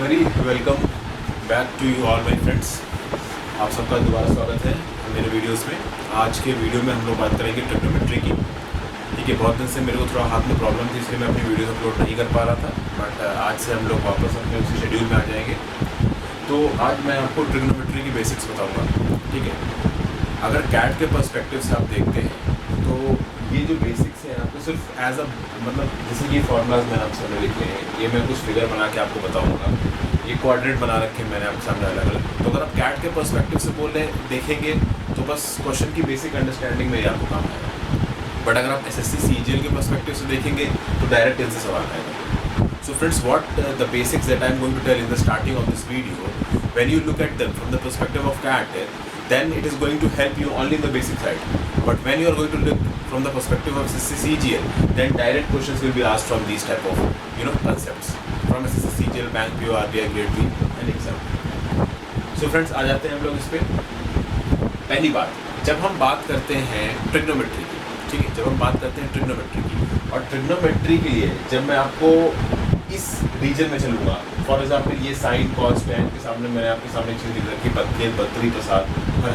Very welcome back to you all my friends. आप सबका दोबारा स्वागत है मेरे वीडियोस में। आज के वीडियो में हम लोग बात करेंगे ट्रिग्नोमेट्री की। ठीक है, बहुत दिन से मेरे को थोड़ा हाथ में प्रॉब्लम थी, इसलिए मैं अपनी वीडियो अपलोड नहीं कर पा रहा था, बट आज से हम लोग वापस अपने उसी शेड्यूल में आ जाएंगे। तो आज मैं आपको ट्रिग्नोमेट्री की बेसिक्स बताऊँगा। ठीक है, अगर कैट के पर्सपेक्टिव से आप देखते हैं तो ये जो बेसिक्स हैं आपको सिर्फ एज अ जैसे ये फॉर्मूलाज मैंने आपके सामने लिखे हैं, ये मैं कुछ फिगर बना के आपको बताऊंगा। ये क्वाड्रेंट बना रखे हैं मैंने आपके सामने अलग अलग। तो अगर आप कैट के पर्सपेक्टिव से बोल रहे देखेंगे तो बस क्वेश्चन की बेसिक अंडरस्टैंडिंग में ही आपको काम आएगा, बट अगर आप SSC CGL के पर्सपेक्टिव से देखेंगे तो डायरेक्ट इनसे सवाल आएगा। So friends, what the basics that I am going to tell in the starting of this video, when you look at them from the perspective of CAT, then it is going to help you only in the basic side. But when you are going to look from the perspective of SSC CGL, then direct questions will be asked from these type of concepts from SSC CGL, Bank PO, RBI, Grade B and exam. So friends, आ जाते हैं हम लोग इस पे। पहली बात, जब हम बात करते हैं ट्रिग्नोमेट्री की, ठीक है, जब हम बात करते हैं ट्रिग्नोमेट्री की, और ट्रिग्नोमेट्री के लिए जब मैं आपको इस रीजन में चलूँगा, फॉर एग्जाम्पल ये साइन कॉस टैन के सामने मैंने आपके सामने चीज़ लिख रखी है, बद्री प्रसाद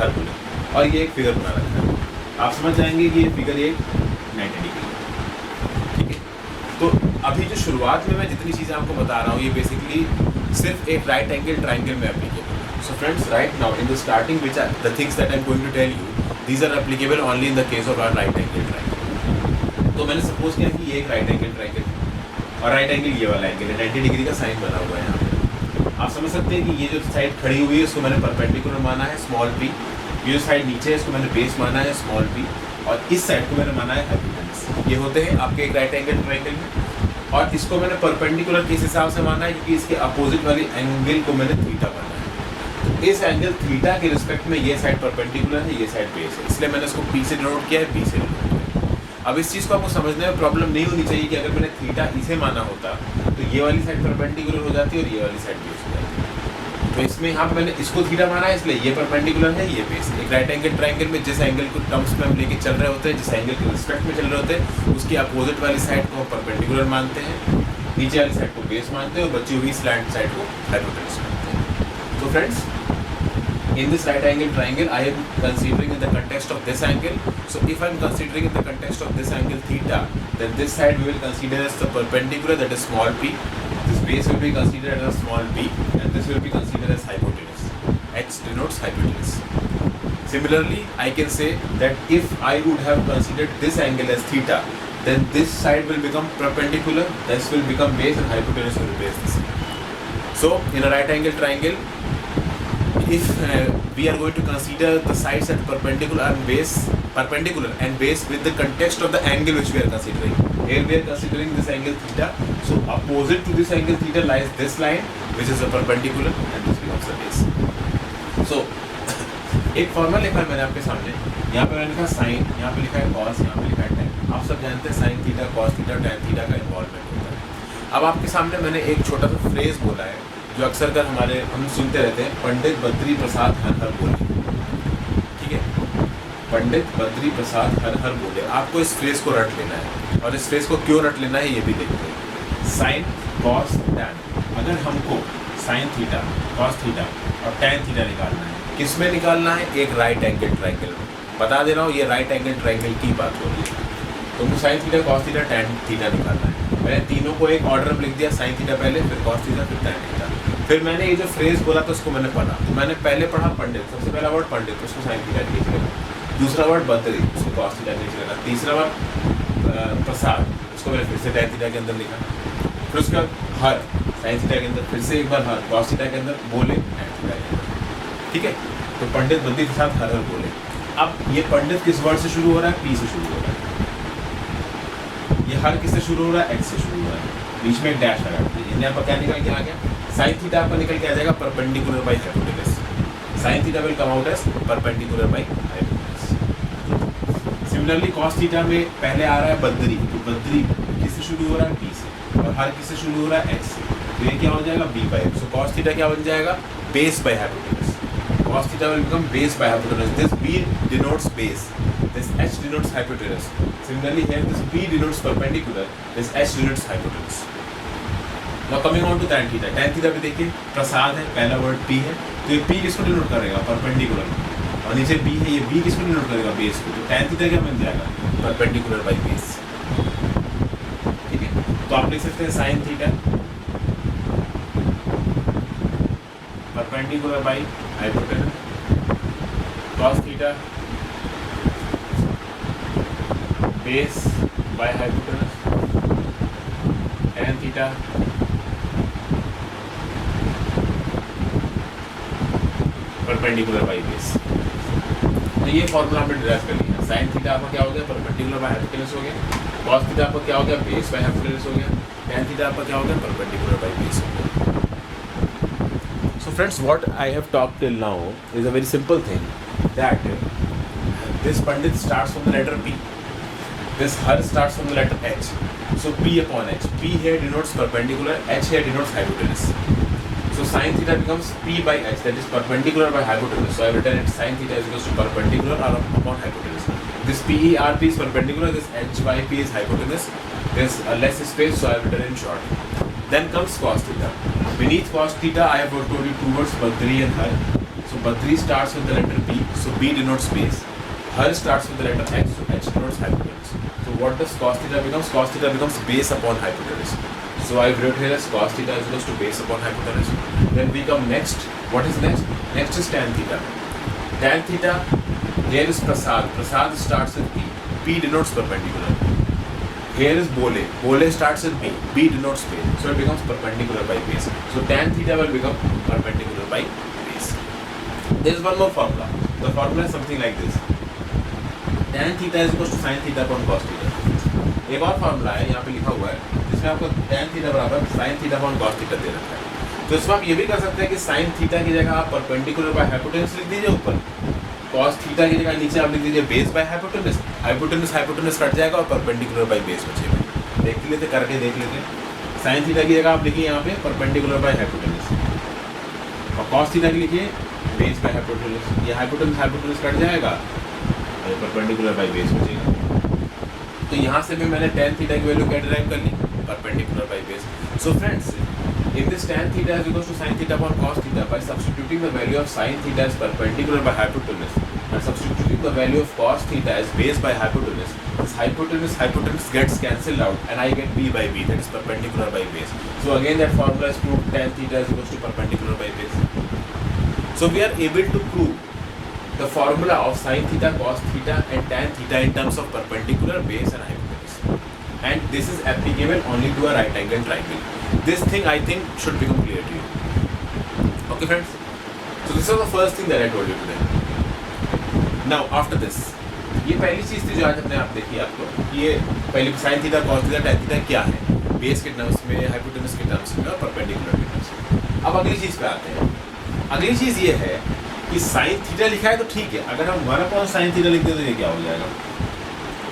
हर बोले, और ये एक फिगर बना रखा है। आप समझ जाएंगे कि ये फिगर एक 90 डिग्री है। ठीक है, तो अभी जो शुरुआत में मैं जितनी चीज़ें आपको बता रहा हूँ ये बेसिकली सिर्फ एक राइट एंगल ट्राइंगल में एप्लीकेबल है। So friends, right now in the starting which are the things that I am going to tell you, these are applicable only in the case of our right angle triangle. तो मैंने suppose किया कि ये एक right angle triangle और right angle ये वाला angle है, 90 डिग्री का साइन बना हुआ है यहाँ पे। आप समझ सकते हैं कि ये जो साइड खड़ी हुई है इसको मैंने परपेंडिकुलर माना है स्मॉल p, ये जो साइड नीचे है इसको मैंने बेस माना है स्मॉल p, और इस साइड को मैंने माना है हाइपोटेनस। ये होते हैं आपके एक राइट एंगल ट्राइंगल में, और इसको मैंने परपेंडिकुलर किस हिसाब से माना है, क्योंकि इसके अपोजिट वाली एंगल को मैंने थीटा माना है। तो इस एंगल थीटा के रिस्पेक्ट में ये साइड परपेंडिकुलर है, ये साइड बेस है, इसलिए मैंने इसको p से डिनोट किया है, p से डिनोट किया है। अब इस चीज़ को आपको समझने में प्रॉब्लम नहीं होनी चाहिए कि अगर मैंने थीटा इसे माना होता तो ये वाली साइड परपेंडिकुलर हो जाती और ये वाली साइड बेस हो जाती। तो इसमें यहाँ पे मैंने इसको थीटा माना है, इसलिए ये परपेंडिकुलर है, ये बेस। एक राइट एंगल ट्राइंगल में जिस एंगल को टर्म्स में हम लेके चल रहे होते हैं, जिस एंगल के रिस्पेक्ट में चल रहे होते हैं, उसकी अपोजिट वाली साइड को हम परपेंडिकुलर मानते हैं, नीचे वाली साइड को बेस मानते हैं, और बची हुई स्लैंट साइड को हाइपोटेनस मानते हैं। तो friends, in this right angle triangle I am considering in the context of this angle. So if I am considering in the context of this angle theta, then this side we will consider as the perpendicular, that is small p, this base will be considered as small p, and this will be considered as hypotenuse. H denotes hypotenuse. Similarly, I can say that if I would have considered this angle as theta, then this side will become perpendicular, this will become base, and hypotenuse will be base. So in a right angle triangle, if we are going to consider the sides at perpendicular and base with the context of the angle which we are considering. Here we are considering this angle theta. So opposite to this angle theta lies this line which is a perpendicular, and this becomes the base. So एक formula लिखा है मैंने आपके सामने, यहाँ पे मैंने लिखा साइन, यहाँ पे लिखा है कॉस, यहाँ पे लिखा है टैन। आप सब जानते हैं sine theta, cos theta, tan theta का इन्वॉल्वमेंट होता है। अब आपके सामने मैंने एक छोटा सा फ्रेज बोला है जो अक्सर कर हम सुनते रहते हैं, पंडित बद्री प्रसाद हर हर बोले। ठीक है, पंडित बद्री प्रसाद हर हर बोले। आपको इस फ्रेज को रट लेना है, और इस फ्रेज को क्यों रट लेना है ये भी देखते हैं। साइन कॉस टैन, अगर हमको साइन थीटा, कॉस थीटा और टैन थीटा निकालना है, किस में निकालना है? एक राइट एंगल ट्राइंगल में। बता दे रहा हूँ, ये राइट एंगल ट्राइंगल की बात हो रही है। तुमको sine theta, cos theta, tan theta निकालना है। मैंने तीनों को एक ऑर्डर में लिख दिया, साइन थीटा पहले, फिर कॉस थीटा, फिर टैन थीटा। फिर मैंने ये जो फ्रेज बोला था उसको मैंने पढ़ा, तो मैंने पहले पढ़ा पंडित, सबसे पहला वर्ड पंडित, उसको साइन थीटा नीचे लेना। दूसरा वर्ड बद्री, उसको कॉस थीटा नीचे लेना। तीसरा वर्ड प्रसाद, उसको मैंने फिर से टैन थीटा के अंदर लिखा। फिर उसके बाद हर, साइन थीटा के अंदर फिर से एक बार हर, कॉस थीटा के अंदर बोले, टैन थीटा के अंदर। ठीक है, तो पंडित बद्री प्रसाद हर हर बोले। अब ये पंडित किस वर्ड से शुरू हो रहा है? पी से शुरू हो रहा है। ये हर किससे शुरू हो रहा है? एक्स से शुरू हो रहा है। बीच में एक डैश लगा दीजिए। यहाँ पर क्या निकल के आ गया? साइन थीटा आपका निकल के आ जाएगा perpendicular by hypotenuse. Sine theta will come out as perpendicular by hypotenuse. Similarly cos theta में पहले आ रहा है बद्री, तो बद्री किससे शुरू हो रहा है? बी से, और हर किससे शुरू हो रहा है? एक्स से। तो ये क्या हो जाएगा? B by x. So cos theta क्या बन जाएगा? Base by hypotenuse. Cos theta will become base by hypotenuse. This B denotes base, this h denotes hypotenuse. Similarly here this p denotes perpendicular, this h denotes hypotenuse. Now coming on to tan theta. tan theta पे देखिए प्रसाद है, पहला word P है, तो ये P किसको denote करेगा? Perpendicular. और नीचे B है, ये B किसको डिनोट करेगा? बेस को। तो tan थीटा क्या बन जाएगा? Perpendicular by base. ठीक है, तो आप लिख सकते हैं sin theta perpendicular by hypotenuse, cos theta base by hypotenuse, tan theta perpendicular by base. तो ये फॉर्मूला हमने डिराइव कर लिया। sin थीटा आपका क्या हो गया? परपेंडिकुलर बाय हाइपोटेनस हो गया। cos थीटा आपका क्या हो गया? बेस बाय हाइपोटेनस हो गया। tan थीटा आपका क्या हो गया? परपेंडिकुलर बाय बेस हो गया। So friends, what I have talked till now is a very simple thing, that this Pandit starts from the letter P. This Har starts from the letter H. So P upon H. P here denotes perpendicular, H here denotes hypotenuse. So sin theta becomes P by H, that is perpendicular by hypotenuse. So I have written it sin theta is equals to perpendicular upon hypotenuse. This PERP is perpendicular, this HYP is hypotenuse. There's a less space, so I have written in short. Then comes cos theta. Beneath cos theta, I have told you two words, Badri and Har. So Badri starts with the letter B, so B denotes base. Har starts with the letter H, so H denotes hypotenuse. So what does cos theta becomes? Cos theta becomes base upon hypotenuse. So I wrote here as cos theta is equals to base upon hypotenuse. Then we come next. What is next? Next is tan theta. Tan theta, here is Prasad. Prasad starts with P. P denotes perpendicular. Here is Bole. Bole starts with B. B denotes base. So it becomes perpendicular by base. So tan theta will become perpendicular by base. There is one more formula. The formula is something like this. Tan theta is equals to sin theta upon cos theta. एक और formula है यहाँ पे लिखा हुआ है जिसमें आपको tan थीटा बराबर sin theta upon cos theta दे रखा है। तो इसमें आप ये भी कर सकते हैं कि sin थीटा की जगह आप परपेंडिकुलर बाय हाइपोटेनस लिख दीजिए ऊपर, cos थीटा की जगह नीचे आप लिख दीजिए base by hypotenuse. Hypotenuse hypotenuse cut जाएगा और परपेंडिकुलर बाय बेस बचेगा। देख लेते, करके देख लेते। sin थीटा की जगह आप लिखिए यहाँ पे परपेंडिकुलर बाय हाइपोटेनस और cos थीटा की लिखिए बेस बाय हाइपोटेनस। ये हाइपोटेनस हाइपोटेनस कट जाएगा और परपेंडिकुलर बाय बेस बचेगा। तो यहाँ से भी मैंने tan थीटा की वैल्यू क्या डिराइव कर ली? Perpendicular by base. So friends, in this tan theta is equals to sin theta upon cos theta, by substituting the value of sin theta as perpendicular by hypotenuse and substituting the value of cos theta as base by hypotenuse, this hypotenuse gets cancelled out and I get b by b, that is perpendicular by base. So again that formula is proved, tan theta is equals to perpendicular by base. So we are able to prove the formula of sin theta, cos theta and tan theta in terms of perpendicular, base and hypotenuse. And this is applicable only to a right angle triangle. This thing I think should become clear to you. Okay friends? So this was the first thing that I told you today. Now after this, ये पहली चीज़ थी जो आज अपने आप देखी आपको, ये पहली sin theta, cos theta, tan theta क्या है, बेस के टर्म्स में, हाइपोटेनस के टर्म्स में और परपेंडिकुलर के टर्म्स में। अब अगली चीज़ पे आते हैं। अगली चीज़ ये है कि sin थीटा लिखा है तो ठीक है, अगर हम 1/sin थीटा लिखते तो ये क्या हो जाएगा?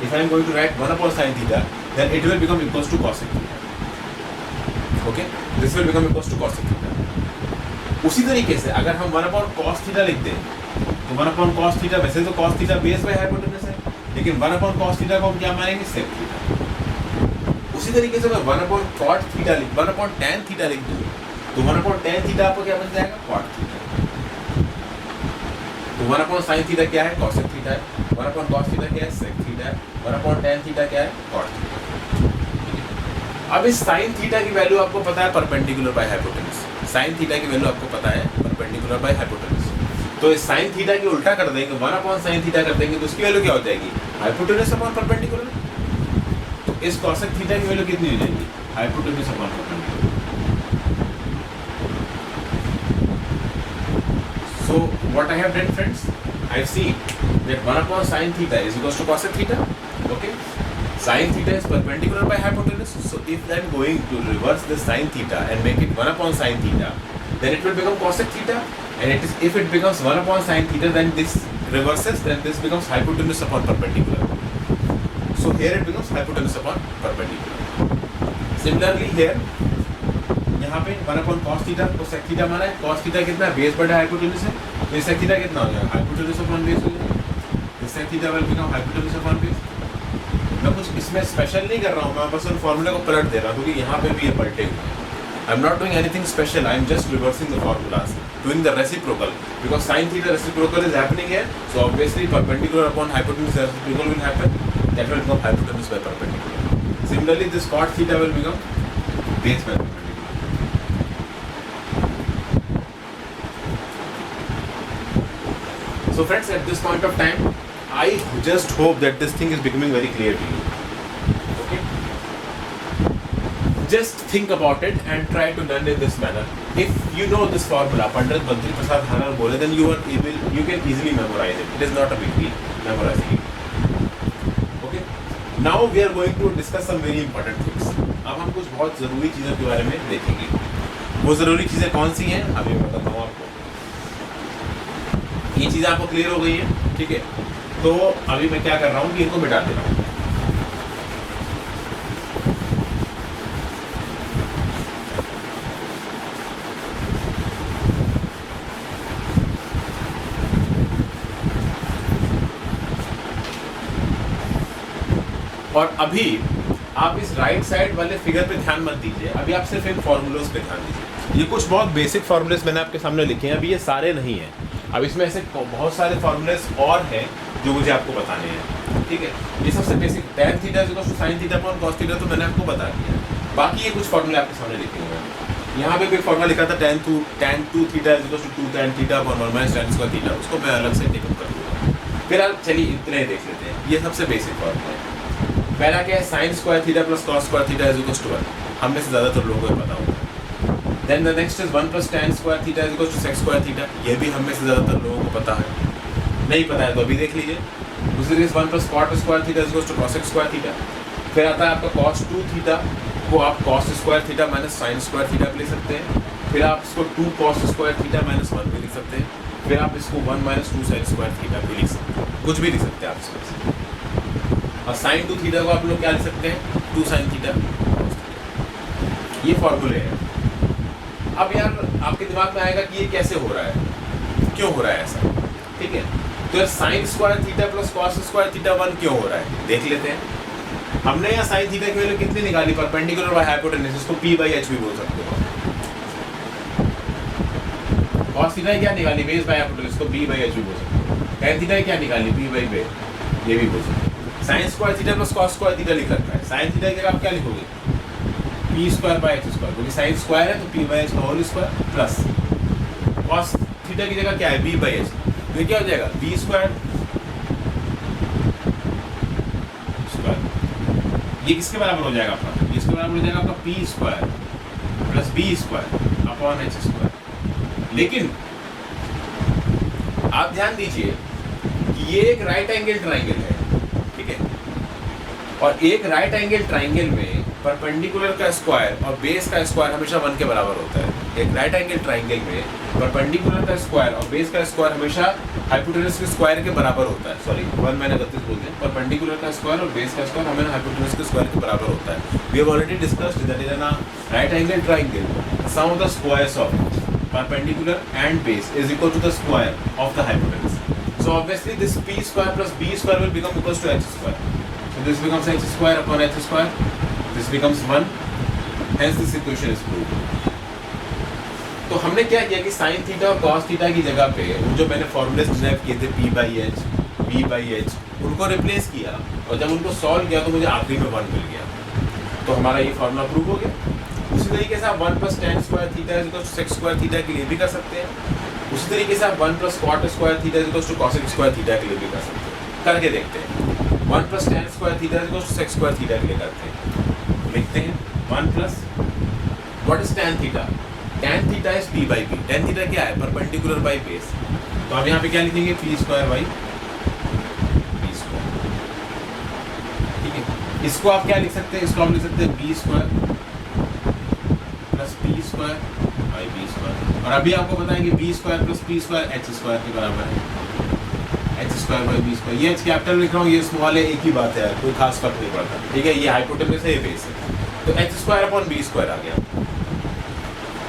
If I am going to write 1/sin theta, then it will become equals to cosec theta. Okay, this will become equals to cosec theta. उसी तरीके से अगर हम 1/cos theta लिख दें तो 1/cos theta, वैसे तो cos theta base by hypotenuse है, लेकिन 1/cos theta को हम क्या मानेंगे? sec theta. उसी तरीके से मैं 1/cot theta 1/tan theta लिख दूँ तो 1/tan theta आपको क्या बन जाएगा? cot theta. तो 1/sin theta क्या है? cosec theta है। 1/cos theta क्या है? sec theta है। 1/tan theta क्या है? cot theta। अब इस sin theta की वैल्यू आपको पता है perpendicular by hypotenuse. sin theta की वैल्यू आपको पता है परपेंडिकुलर बाय हाइपोटेनस। तो इस sin theta की उल्टा कर देंगे, 1/sin theta कर देंगे तो उसकी वैल्यू क्या हो जाएगी? Hypotenuse upon perpendicular. तो इस cosec theta की वैल्यू कितनी हो जाएगी? Hypotenuse upon perpendicular. So what I have done, friends, I have seen that 1/sin theta is equals to cosec theta. Okay, sin theta is perpendicular by hypotenuse. So if I am going to reverse the sin theta and make it 1/sin theta, then it will become cosec theta. And it is, if it becomes 1/sin theta, then this reverses, then this becomes hypotenuse upon perpendicular. So here it becomes hypotenuse upon perpendicular. Similarly here, यहाँ पे 1/cos theta को sec theta माना है। cos theta कितना है? Base बटा hypotenuse है। तो sec थीटा कितना हो जाएगा? हाइपोटेनस अपॉन बेस हो जाएगा। तो sec theta will become hypotenuse upon base. मैं कुछ इसमें स्पेशल नहीं कर रहा हूँ, मैं बस उन फॉर्मूले को पलट दे रहा हूँ क्योंकि यहाँ पे भी ये पलटे हुए हैं। I am not doing anything special, I am just reversing the formulas, doing the reciprocal, because sin theta reciprocal is happening here, so obviously perpendicular upon hypotenuse reciprocal will happen, that will become hypotenuse by perpendicular. Similarly this cot theta will become base by perpendicular. So friends, at this point of time I just hope that this thing is becoming very clear to you. Okay, just think about it and try to learn in this manner. If you know this formula, Pandit Bantri Prasad Hana bole, then you can easily memorize it. It is not a big deal memorizing it. Okay, now we are going to discuss some very important things. अब हम कुछ बहुत ज़रूरी चीज़ों के बारे में देखेंगे. वो ज़रूरी चीज़ें कौन सी हैं अभी मैं बताता हूँ आपको. ये चीज़ें आपको क्लियर हो गई है, ठीक है? तो अभी मैं क्या कर रहा हूँ कि इनको मिटा दे रहा हूँ. और अभी आप इस राइट साइड वाले फिगर पे ध्यान मत दीजिए, अभी आप सिर्फ इन फॉर्मूलोज पे ध्यान दीजिए. ये कुछ बहुत बेसिक फॉर्मूलेस मैंने आपके सामने लिखे हैं, अभी ये सारे नहीं हैं. अब इसमें ऐसे बहुत सारे फॉर्मूलेस और हैं जो मुझे आपको बताने हैं, ठीक है? ये सबसे basic tan theta is equal to sin theta upon cos theta तो मैंने आपको बता दिया. बाकी ये कुछ फॉर्मूले आपके सामने लिखे हुए हैं. यहाँ पे कोई फॉर्मूला लिखा था tan 2 theta is equal to 2 tan theta upon 1 minus tan square theta, उसको मैं अलग से टेकअप कर दूँगा. फिर आप चलिए इतने ही देख लेते हैं. ये सबसे बेसिक फॉर्मूला है. पहला क्या है, sin square theta plus cos square theta is equal to 1. हम में से ज़्यादातर लोगों को पता होगा. Then the next is 1 plus tan square theta is equal to sec square theta. ये भी हम में से ज़्यादातर लोगों को पता है. नहीं पता है तो अभी देख लीजिए. दूसरी is 1 plus cot square theta is equal to cos square theta. फिर आता है आपका cos 2 थीटा को आप cos square theta minus sin square theta भी लिख सकते हैं. फिर आप इसको 2 cos स्क्वायर थीटा माइनस 1 भी लिख सकते हैं. फिर आप इसको 1 माइनस 2 sin स्क्वायर थीटा भी लिख सकते हैं. कुछ भी लिख सकते हैं आप इसमें. और sin 2 थीटा को आप लोग क्या लिख सकते हैं, 2 sin थीटा. ये फॉर्मूले हैं. अब यार आपके दिमाग में आएगा कि ये कैसे हो रहा है, क्यों हो रहा है ऐसा, ठीक है? तो यार sin square theta plus cos square theta 1 क्यों हो रहा है देख लेते हैं. हमने यहाँ sin थीटा की वैल्यू कितनी निकाली, परपेंडिकुलर बाय हाइपोटेन्यूज, इसको p बाई h भी बोल सकते हो. cos थीटा क्या निकाली, बेस बाय हाइपोटेन्यूज, इसको b बाई h भी बोल सकते हो. tan थीटा क्या निकाली, p बाई बे, ये भी बोल सकते हो. sin square theta plus cos square theta लिख रखा है. sin थीटा की जगह आप क्या लिखोगे, p square by h square, क्योंकि sin स्क्वायर है तो p बाई h का whole square plus cos theta की जगह क्या है, b बाई h. तो ये क्या हो जाएगा, b स्क्वायर. ये किसके बराबर हो जाएगा आपका, इसके बराबर हो जाएगा आपका p square plus b square upon h square. लेकिन आप ध्यान दीजिए कि ये एक राइट एंगल ट्राइंगल है, ठीक है? और एक राइट एंगल ट्राइंगल में परपेंडिकुलर का स्क्वायर और बेस का स्क्वायर हमेशा 1 के बराबर होता है. एक राइट एंगल ट्राइंगल में परपेंडिकुलर का स्क्वायर और बेस का स्क्वायर हमेशा हाइपोटेन्यूज के स्क्वायर के बराबर होता है. सॉरी 1 मैंने गलती से बोल दिया. परपेंडिकुलर का स्क्वायर और बेस का स्क्वायर हमेशा हाइपोटेन्यूज के स्क्वायर के बराबर होता है. We have already discussed that is an right angle triangle, sum of the squares of perpendicular and base is equal to the square of the hypotenuse. So obviously this p square plus b square will become equals to h square. So this becomes h square upon h square. This becomes 1. Hence this equation is proved. तो हमने क्या किया कि sin theta और cos theta की जगह पे जो मैंने फॉर्मूले डिराइव किए थे p by h, b by h, उनको रिप्लेस किया और जब उनको सॉल्व किया तो मुझे आखिरी में 1 मिल गया. तो हमारा ये फॉर्मूला प्रूव हो गया. उसी तरीके से आप 1 plus tan square theta is equal to sec square theta के लिए भी कर सकते हैं. उसी तरीके से आप 1 plus cot square theta is equal to cosec square theta के लिए भी कर सकते हैं. करके देखते हैं. 1 plus tan square theta is equal to sec square theta के लिए करते हैं. लिखते हैं 1 plus what is tan theta. tan theta is p by b. tan theta क्या है, परपेंडिकुलर बाई बेस. तो आप यहाँ पे क्या लिखेंगे, p square by b square. ठीक है, इसको आप क्या लिख सकते हैं, इसको आप लिख सकते हैं b square plus p square by b square. और अभी आपको बताएंगे b square plus p square h square के बराबर है. h square by b square. ये h कैपिटल लिख रहा हूँ, ये स्मॉल है, एक ही बात है, कोई खास फर्क नहीं पड़ता. ठीक है, ये हाइपोटेन्यूज है, ये बेस है. तो h square upon b square आ गया.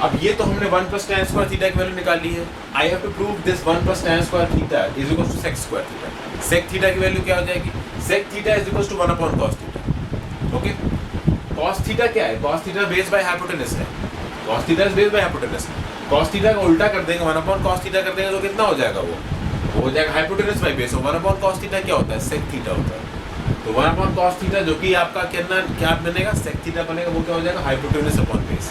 अब ये तो हमने 1 प्लस tan स्क्वायर थीटा की वैल्यू निकाल ली है. I have to prove this 1 plus tan square theta is equal to sec square theta. sec theta की वैल्यू क्या हो जाएगी, sec theta is equal to 1 upon cos theta. Okay, cos theta क्या है, cos theta base by hypotenuse है. तो cos theta is based by hypotenuse. cos theta का उल्टा कर देंगे 1 cos थीटा कर देंगे तो कितना हो जाएगा, वो हो जाएगा hypotenuse by base. 1 cos theta क्या होता है, sec थीटा होता है। तो 1 cos थीटा जो कि आपका क्या बनेगा, sec थीटा बनेगा, वो क्या हो जाएगा हाइपोटेनस अपॉन बेस।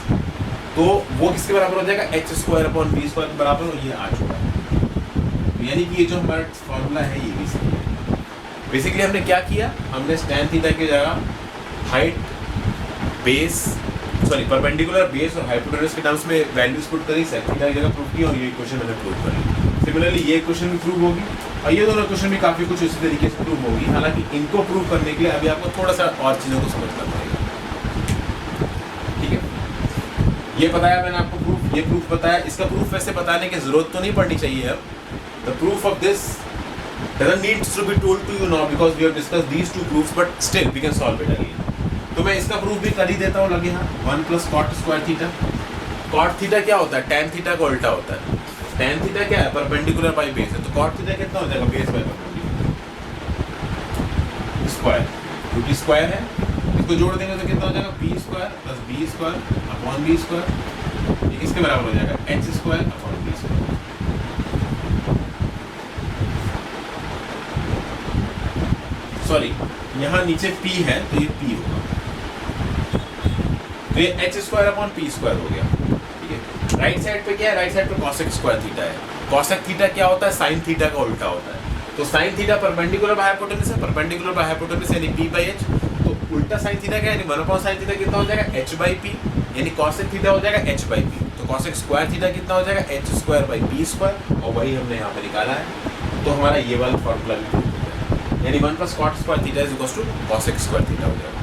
तो वो किसके बराबर हो जाएगा, h square upon b square के बराबर, और ये आ चुका है। यानी कि ये जो हमारा फॉर्मूला है ये भी सही है। बेसिकली हमने क्या किया, हमने tan थीटा की जगह हाइट बेस परपेंडिकुलर बेस और हाइपोटेनस के टर्म्स में वैल्यूज पुट करी, sec थीटा की जगह प्रूव की, और ये इक्वेशन मैंने प्रूव करी। सिमिलरली ये इक्वेशन भी प्रूव होगी और ये दोनों इक्वेशन भी काफ़ी कुछ इसी तरीके से प्रूव होगी। हालांकि इनको प्रूव करने के लिए अभी आपको थोड़ा सा और चीज़ों को समझना पड़ेगा। ठीक है, ये बताया मैंने आपको प्रूफ, ये प्रूफ बताया। इसका प्रूफ वैसे बताने की जरूरत तो नहीं पड़नी चाहिए अब। The proof of this doesn't need to be told to you now because we have discussed these two proofs, but still we can solve it again. तो मैं इसका प्रूफ भी कर ही देता हूँ, लगे हाँ। 1 + cot square theta. cot theta क्या होता है, tan थीटा का उल्टा होता है। tan थीटा क्या है, परपेंडिकुलर बाय बेस है। तो cot थीटा कितना हो जाएगा, बेस बाय परपेंडिकुलर स्क्वायर, क्योंकि स्क्वायर है। इसको जोड़ देंगे तो कितना हो जाएगा, p square plus b square upon b square. ये किसके बराबर हो जाएगा, h square upon b square. Sorry, यहाँ नीचे p है तो ये p होगा, तो ये h square upon p square हो गया। ठीक है, राइट साइड पे क्या है, राइट साइड पे cosec स्क्वायर थीटा है। cosec थीटा क्या होता है, sin थीटा का उल्टा होता है। तो sin theta perpendicular by hypotenuse है, परपेंडिकुलर बाय हाइपोटेनस यानी p/h। तो उल्टा sin थीटा क्या है, यानी 1 sin थीटा कितना हो जाएगा, h/p, यानी cosec थीटा हो जाएगा h/p। तो cosec स्क्वायर थीटा कितना हो जाएगा, h square by p square, और वही हमने यहाँ पे निकाला है। तो हमारा ये वाला फॉर्मूला भी प्रूव हो जाएगा, यानी 1 + cot square theta is equal to cosec square theta हो जाएगा।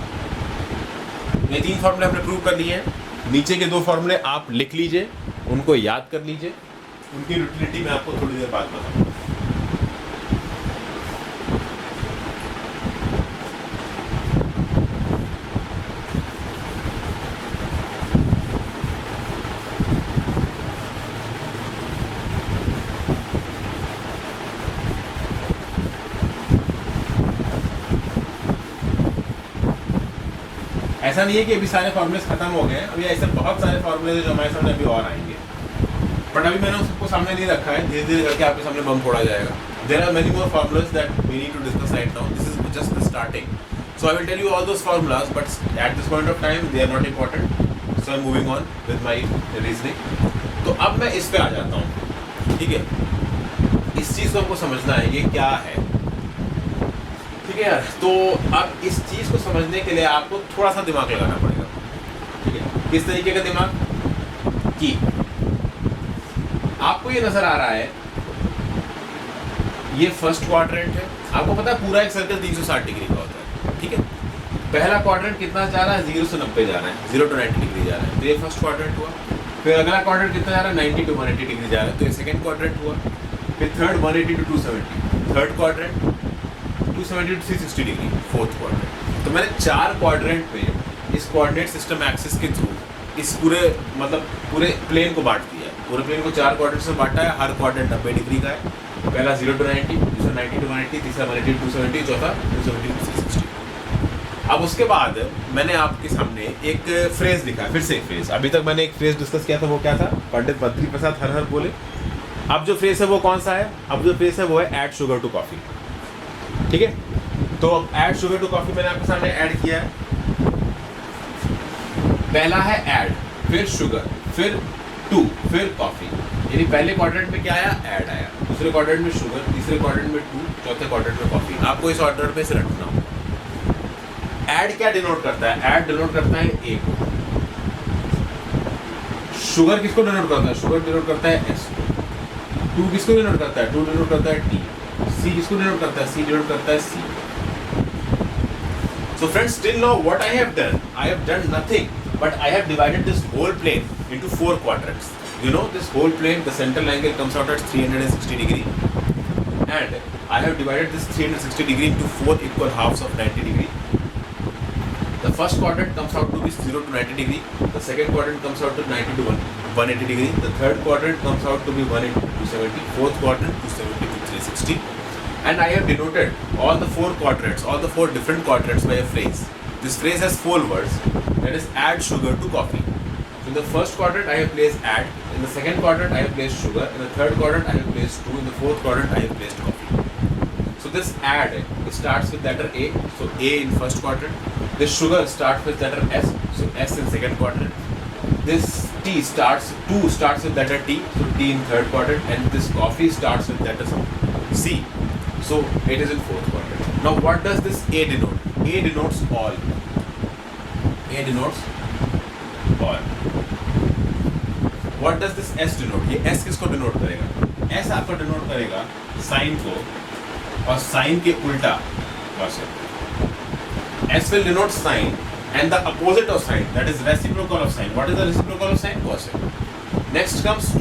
ये 3 फॉर्मूले हमने प्रूव कर लिए हैं। नीचे के 2 फॉर्मूले आप लिख लीजिए, उनको याद कर लीजिए, उनकी यूटिलिटी मैं आपको थोड़ी देर बाद बताऊंगा। ऐसा नहीं है कि अभी सारे फॉर्मूले खत्म हो गए हैं, अभी ऐसे बहुत सारे फॉर्मूले जो हमारे सामने अभी और आएंगे, बट अभी मैंने उसको सामने नहीं रखा है। धीरे धीरे करके आपके सामने बम फोड़ा जाएगा। There are many more formulas that we need to discuss right now. This is just the starting, so I will tell you all those formulas, but at this point of time they are not important, so I am moving on with my reasoning. तो अब मैं इस पे आ जाता हूँ। ठीक है, इस चीज़ को हमको समझना है ये क्या है। ठीक है यार, तो अब इस चीज़ को समझने के लिए आपको थोड़ा सा दिमाग लगाना पड़ेगा। ठीक है, किस तरीके का दिमाग, कि आपको ये नजर आ रहा है ये फर्स्ट क्वाड्रेंट है। आपको पता है पूरा एक सर्कल 360 डिग्री का होता है। ठीक है, पहला क्वाड्रेंट कितना जा रहा है, 0 से 90 जा रहा है, 0 to 90 डिग्री जा रहा है, तो ये फर्स्ट क्वाड्रेंट हुआ। फिर अगला क्वाड्रेंट कितना जा रहा है, 90 to 180 डिग्री जा रहा है, तो ये सेकंड क्वाड्रेंट हुआ। फिर third 180 to 270, third quadrant 270 to 360 degree, fourth quadrant. तो मैंने 4 क्वाड्रेंट पे इस कोऑर्डिनेट सिस्टम एक्सिस के थ्रू इस पूरे पूरे प्लेन को बांट दिया है। पूरे प्लेन को 4 क्वाड्रेंट्स में बांटा है। हर क्वाड्रेंट 90 डिग्री का है। पहला 0 to 90, दूसरा 90 to 180, तीसरा 180 to 270, चौथा 270 to 360। अब उसके बाद मैंने आपके सामने एक फ्रेज लिखा है, फिर से एक फ्रेज। अभी तक मैंने एक फ्रेज डिस्कस किया था, वो क्या था, पंडित बद्री प्रसाद हर हर बोले। अब जो फ्रेज है वो कौन सा है, अब जो फ्रेज है वो है ऐड शुगर टू कॉफ़ी। ठीक है, तो ऐड शुगर टू कॉफ़ी मैंने आपके सामने ऐड किया है। पहला है ऐड, फिर शुगर, फिर टू, फिर कॉफ़ी। यानी पहले क्वाड्रेंट में क्या आया, ऐड आया, दूसरे क्वाड्रेंट में शुगर, तीसरे क्वाड्रेंट में टू, चौथे क्वाड्रेंट में कॉफ़ी। आपको इस ऑर्डर पे से रखना होगा। ऐड क्या डिनोट करता है, ऐड डिनोट करता है ए को। शुगर किसको डिनोट करता है, शुगर डिनोट करता है एस को। टू किसको डिनोट करता है, टू डिनोट करता है टी। सी किसको डिनोट करता है, सी डिनोट करता है सी। So friends, till now what I have done nothing, but I have divided this whole plane into 4 quadrants. You know, this whole plane, the central angle comes out at 360 degree, and I have divided this 360 degree into 4 equal halves of 90 degree. The first quadrant comes out to be 0 to 90 degree. The second quadrant comes out to 90 to 180 degree. The third quadrant comes out to be 180 to 270. Fourth quadrant 270 to 360. And I have denoted all the 4 quadrants, all the 4 different quadrants by a phrase. This phrase has 4 words. That is, add sugar to coffee. So in the first quadrant I have placed add, in the second quadrant I have placed sugar, in the third quadrant I have placed 2, in the fourth quadrant I have placed coffee. So this add, it starts with letter A, so A in first quadrant. This sugar starts with letter S, so S in second quadrant. This T starts with letter T, so T in third quadrant, and this coffee starts with letter C, so it is in fourth quadrant. Now what does this A denote? A denotes all. A denotes all. What does this S denote? ये S किसको denote करेगा? S आपको denote करेगा sign को, और sign के उल्टा cosec. S will denote sine and the opposite of sine, that is reciprocal of sine. What is the reciprocal of sine? Cosec. Next comes 2.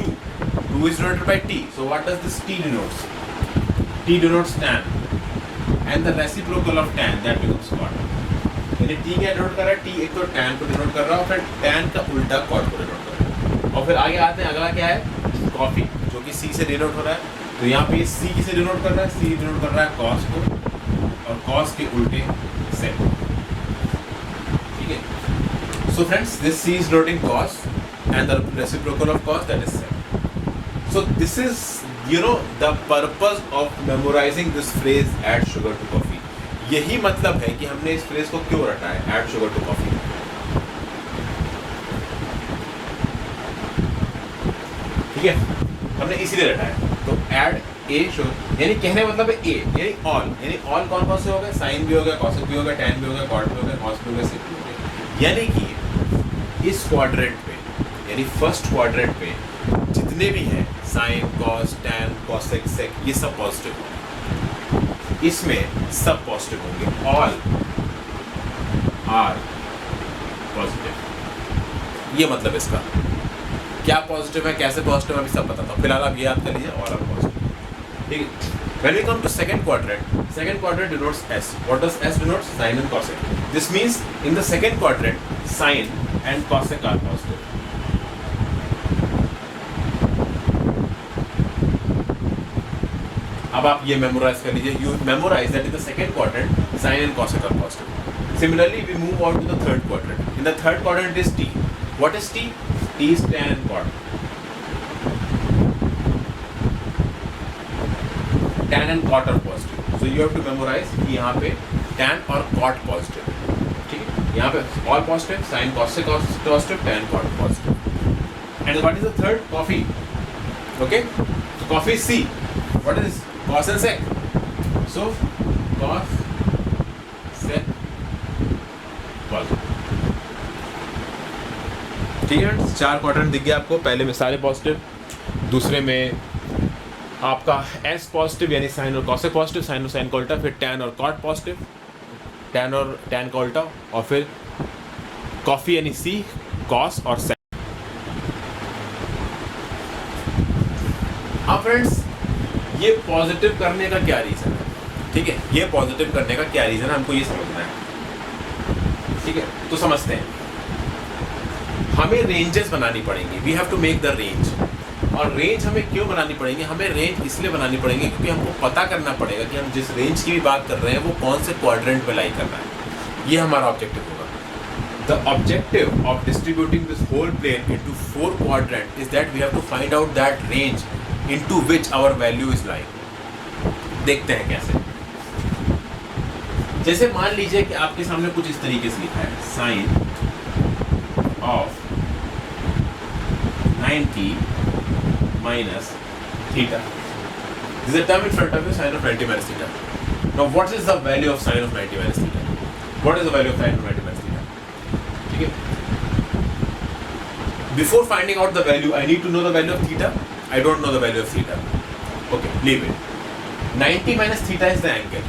2 is denoted by T. So what does this T denotes? T denotes tan, and the reciprocal of tan, that becomes cot. यानी T क्या denote कर रहा है? T एक तो tan को denote कर रहा है और फिर tan का उल्टा cot को denote कर रहा है. और फिर आगे आते हैं, अगला क्या है? कॉफी, जो कि C से denote हो रहा है. तो यहाँ पे C किसे denote कर रहा है? C denote कर रहा है cos को, और cos के उल्टे sec. ठीक है. So friends, this C is denoting cos and the reciprocal of cos, that is sec. So this is, the purpose of memorizing this phrase add sugar to coffee. यही मतलब है कि हमने इस फ्रेज को क्यों रटा है, add sugar to coffee. ठीक है, हमने इसीलिए रटा है. तो add a sugar, यानी कहने मतलब है a, यानी all कौन कौन से हो गए? साइन भी हो गया, cosec भी हो गया, tan भी हो गया, cot भी हो गया, cos भी हो गया, sec भी हो गया. यानी कि इस क्वाड्रेंट पे, यानी फर्स्ट क्वाड्रेंट पे जितने भी हैं sine, cos, tan, cosec, sec, ये सब पॉजिटिव होंगे. इसमें सब पॉजिटिव होंगे. All are positive. ये मतलब इसका क्या पॉजिटिव है, कैसे पॉजिटिव है, अभी सब बताता हूँ. फिलहाल आप ये याद कर लीजिए, ऑल आर पॉजिटिव. ठीक है. When we come to second quadrant denotes S. What does S denote? Sine and cosec. This means in the second quadrant, sine and cosec are positive. अब आप ये मेमोराइज कर लीजिए. You memorize that in the second quadrant, sine and cosec are positive. Similarly, we move on to the third quadrant. In the third quadrant is T. What is T? T is tan and cot. Tan and cot are positive. So you have to memorize कि यहाँ पे tan और cot positive. ठीक है. यहाँ पे all positive, sin, cosec positive, tan, cot positive. And what is the third? Coffee. Okay. So coffee is C. What is cos and sec? So cos, sec, positive. ठीक है. 4 quadrant दिख गया आपको. पहले में सारे पॉजिटिव, दूसरे में आपका S पॉजिटिव यानी साइन और कॉसेक पॉजिटिव, साइन और साइन का उल्टा, फिर टैन और कॉट पॉजिटिव, टैन और टैन का उल्टा, और फिर कॉफी यानी C, कॉस और सेक. अब फ्रेंड्स, ये पॉजिटिव करने का क्या रीज़न है? ठीक है, ये पॉजिटिव करने का क्या रीज़न है, हमको ये समझना है. ठीक है, तो समझते हैं. हमें रेंजेस बनानी पड़ेंगी. We have to make the range. और रेंज हमें क्यों बनानी पड़ेंगी? हमें रेंज इसलिए बनानी पड़ेंगी क्योंकि हमको पता करना पड़ेगा कि हम जिस रेंज की भी बात कर रहे हैं वो कौन से क्वाड्रेंट में लाई कर रहा है. ये हमारा ऑब्जेक्टिव होगा. The objective of distributing this whole plane into 4 quadrant is that we have to find out that range into which our value is lying. देखते हैं कैसे. जैसे मान लीजिए कि आपके सामने कुछ इस तरीके से लिखा है, sign of 90 minus theta. This is a term in front of you, sin of 90 minus theta. Now what is the value of sin of 90 minus theta? What is the value of sin of 90 minus theta? ठीक है. Before finding out the value, I need to know the value of theta. I don't know the value of theta. Okay, leave it. 90 minus theta is the angle.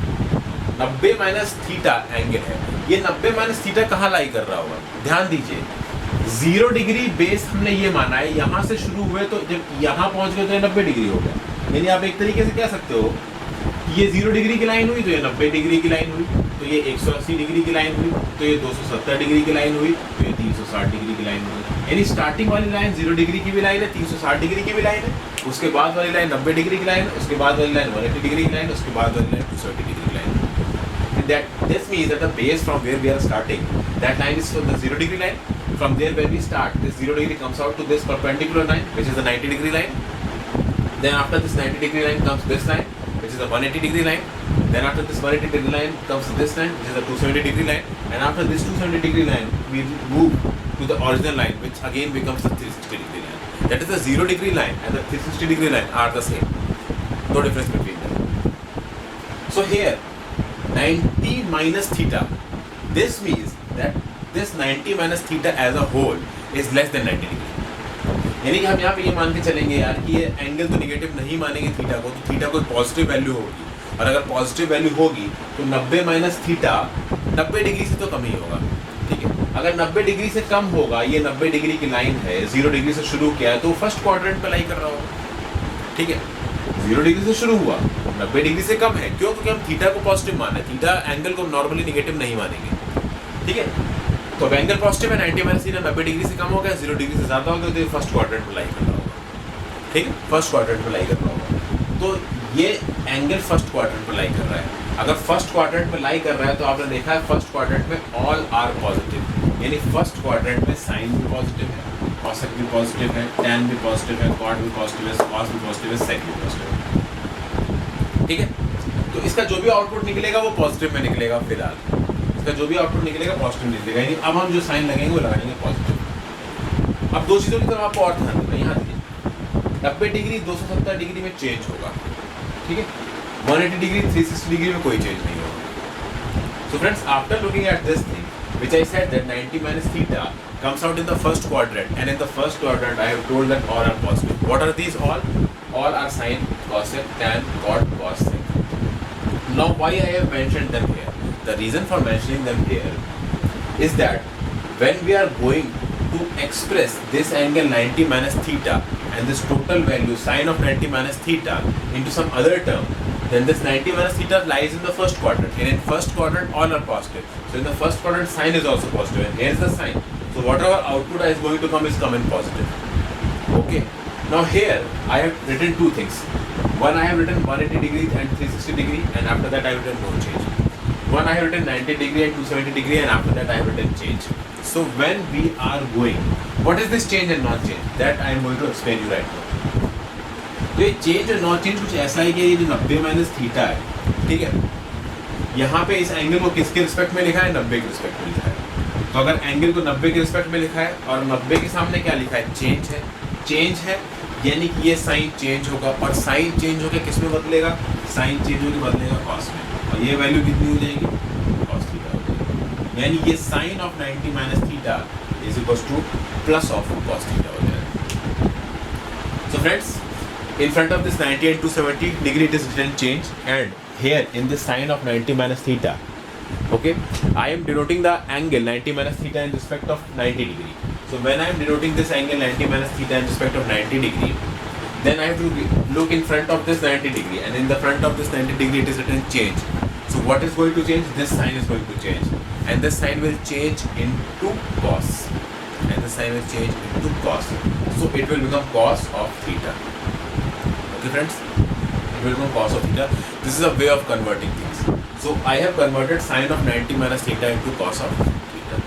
90 minus theta angle है. ये 90 minus theta कहाँ लाई कर रहा होगा? ध्यान दीजिए. 0 degree base हमने ये माना है. यहाँ से शुरू हुए तो जब यहाँ पहुँच गए तो ये 90 डिग्री हो गया. यानी आप एक तरीके से कह सकते हो कि ये 0 डिग्री की लाइन हुई तो ये 90 डिग्री की लाइन हुई, तो ये 180 डिग्री की लाइन हुई, तो ये 270 डिग्री की लाइन हुई, तो ये 360 डिग्री की लाइन हुई. यानी स्टार्टिंग वाली लाइन 0 डिग्री की भी लाइन है, 360 डिग्री की भी लाइन है, उसके बाद वाली लाइन 90 डिग्री की लाइन, उसके बाद वाली लाइन 180 डिग्री की लाइन, उसके बाद वाली लाइन 270 डिग्री की line. That this means that the base from where we are starting, that line is from the 0 degree line, from there when we start, this 0 degree comes out to this perpendicular line, which is the 90 degree line. Then after this 90 degree line comes this line, which is the 180 degree line. Then after this 180 degree line comes this line, which is the 270 degree line. And after this 270 degree line, we move to the original line, which again becomes the 360 degree line. That is the 0 degree line and the 360 degree line are the same. No difference between them. So here, 90 minus theta. This means that this 90 minus theta as a whole is less than 90 degree. यानी कि हम यहाँ पे ये मान के चलेंगे यार कि ये एंगल तो निगेटिव नहीं मानेंगे थीटा को, तो थीटा कोई पॉजिटिव वैल्यू होगी, और अगर पॉजिटिव वैल्यू होगी तो 90 माइनस थीटा 90 डिग्री से तो कम ही होगा, ठीक है। अगर 90 डिग्री से कम होगा, ये 90 डिग्री की लाइन है, 0 डिग्री से शुरू किया है तो फर्स्ट क्वाड्रेंट पे लाई कर रहा होगा, ठीक है। 0 डिग्री से शुरू हुआ, 90 डिग्री से कम है, क्यों? क्योंकि हम थीटा को पॉजिटिव माने, थीटा एंगल को नॉर्मली निगेटिव नहीं मानेंगे, ठीक है। तो एंगल पॉजिटिव है, 90 माइनस थीटा 90 डिग्री से कम हो गया, 0 डिग्री से ज़्यादा हो गया, तो ये फर्स्ट क्वाड्रेंट पे लाई कर रहा होगा, ठीक है, फर्स्ट क्वाड्रेंट पे लाई कर रहा होगा। तो ये एंगल फर्स्ट क्वाड्रेंट पे लाई कर रहा है। अगर फर्स्ट क्वाड्रेंट पे लाई कर रहा है तो आपने देखा है फर्स्ट क्वाड्रेंट में ऑल आर पॉजिटिव, यानी फर्स्ट क्वाड्रेंट में साइन भी पॉजिटिव है, कॉसेक भी पॉजिटिव है, टैन भी पॉजिटिव है, कॉट भी पॉजिटिव है, कॉस भी पॉजिटिव है, सेक भी पॉजिटिव है, ठीक है। तो इसका जो भी आउटपुट निकलेगा वो पॉजिटिव में निकलेगा फिलहाल, जो भी आउटपुट निकलेगा पॉजिटिव निकलेगा, यानी अब हम जो साइन लगेंगे वो लगाएंगे पॉजिटिव। अब दो चीज़ों की तरफ आपको और ध्यान देना, यहाँ देखिए 90 डिग्री 270 डिग्री में चेंज होगा, ठीक है, 180 डिग्री 360 डिग्री में कोई चेंज नहीं होगा। So friends, after looking at this thing which I said that 90 minus theta comes out in the first quadrant, and in the first quadrant I have told that all are positive. What are these all? All are sine, cosec, tan, cot, cos, sec. Now why I have mentioned them here? The reason for mentioning them here is that when we are going to express this angle 90 minus theta and this total value sine of 90 minus theta into some other term, then this 90 minus theta lies in the first quadrant, and in first quadrant all are positive. So in the first quadrant sine is also positive, and here is the sine. So whatever output is going to come is come in positive. Okay. Now here I have written two things. One, I have written 180 degree and 360 degree, and after that I have written no change. One, I have written 90 degree and 270 degree, and after that I have written change. So when we are going, what is this change and not change? That I am going to explain you right now. तो ये change और not change कुछ ऐसा है कि ये जो 90 minus theta है, ठीक है, यहाँ पे इस एंगल को किसके रिस्पेक्ट में लिखा है? 90 के रिस्पेक्ट में लिखा है। तो अगर एंगल को 90 के रिस्पेक्ट में लिखा है और 90 के सामने क्या लिखा है? चेंज है। चेंज है यानी कि ये साइन चेंज होगा, और साइन चेंज होकर किस में बदलेगा? साइन चेंज होकर बदलेगा कॉस में, और ये वैल्यू कितनी हो जाएगी? कॉस थीटा हो जाएगी। यानी ये sine of 90 minus theta is equal to plus of cos theta हो जाएगा। So friends, in front of this 90 and 270 degree it is written change, and here in this sine of 90 minus theta, okay, I am denoting the angle 90 minus theta in respect of 90 degree. So when I am denoting this angle 90 minus theta in respect of 90 degree, then I have to look in front of this 90 degree, and in the front of this 90 degree it is written change. So what is going to change? This sign is going to change, and this sign will change into cos, and this sign will change into cos. So it will become cos of theta. Okay friends, it will become cos of theta. This is a way of converting things. So I have converted sine of 90 minus theta into cos of theta.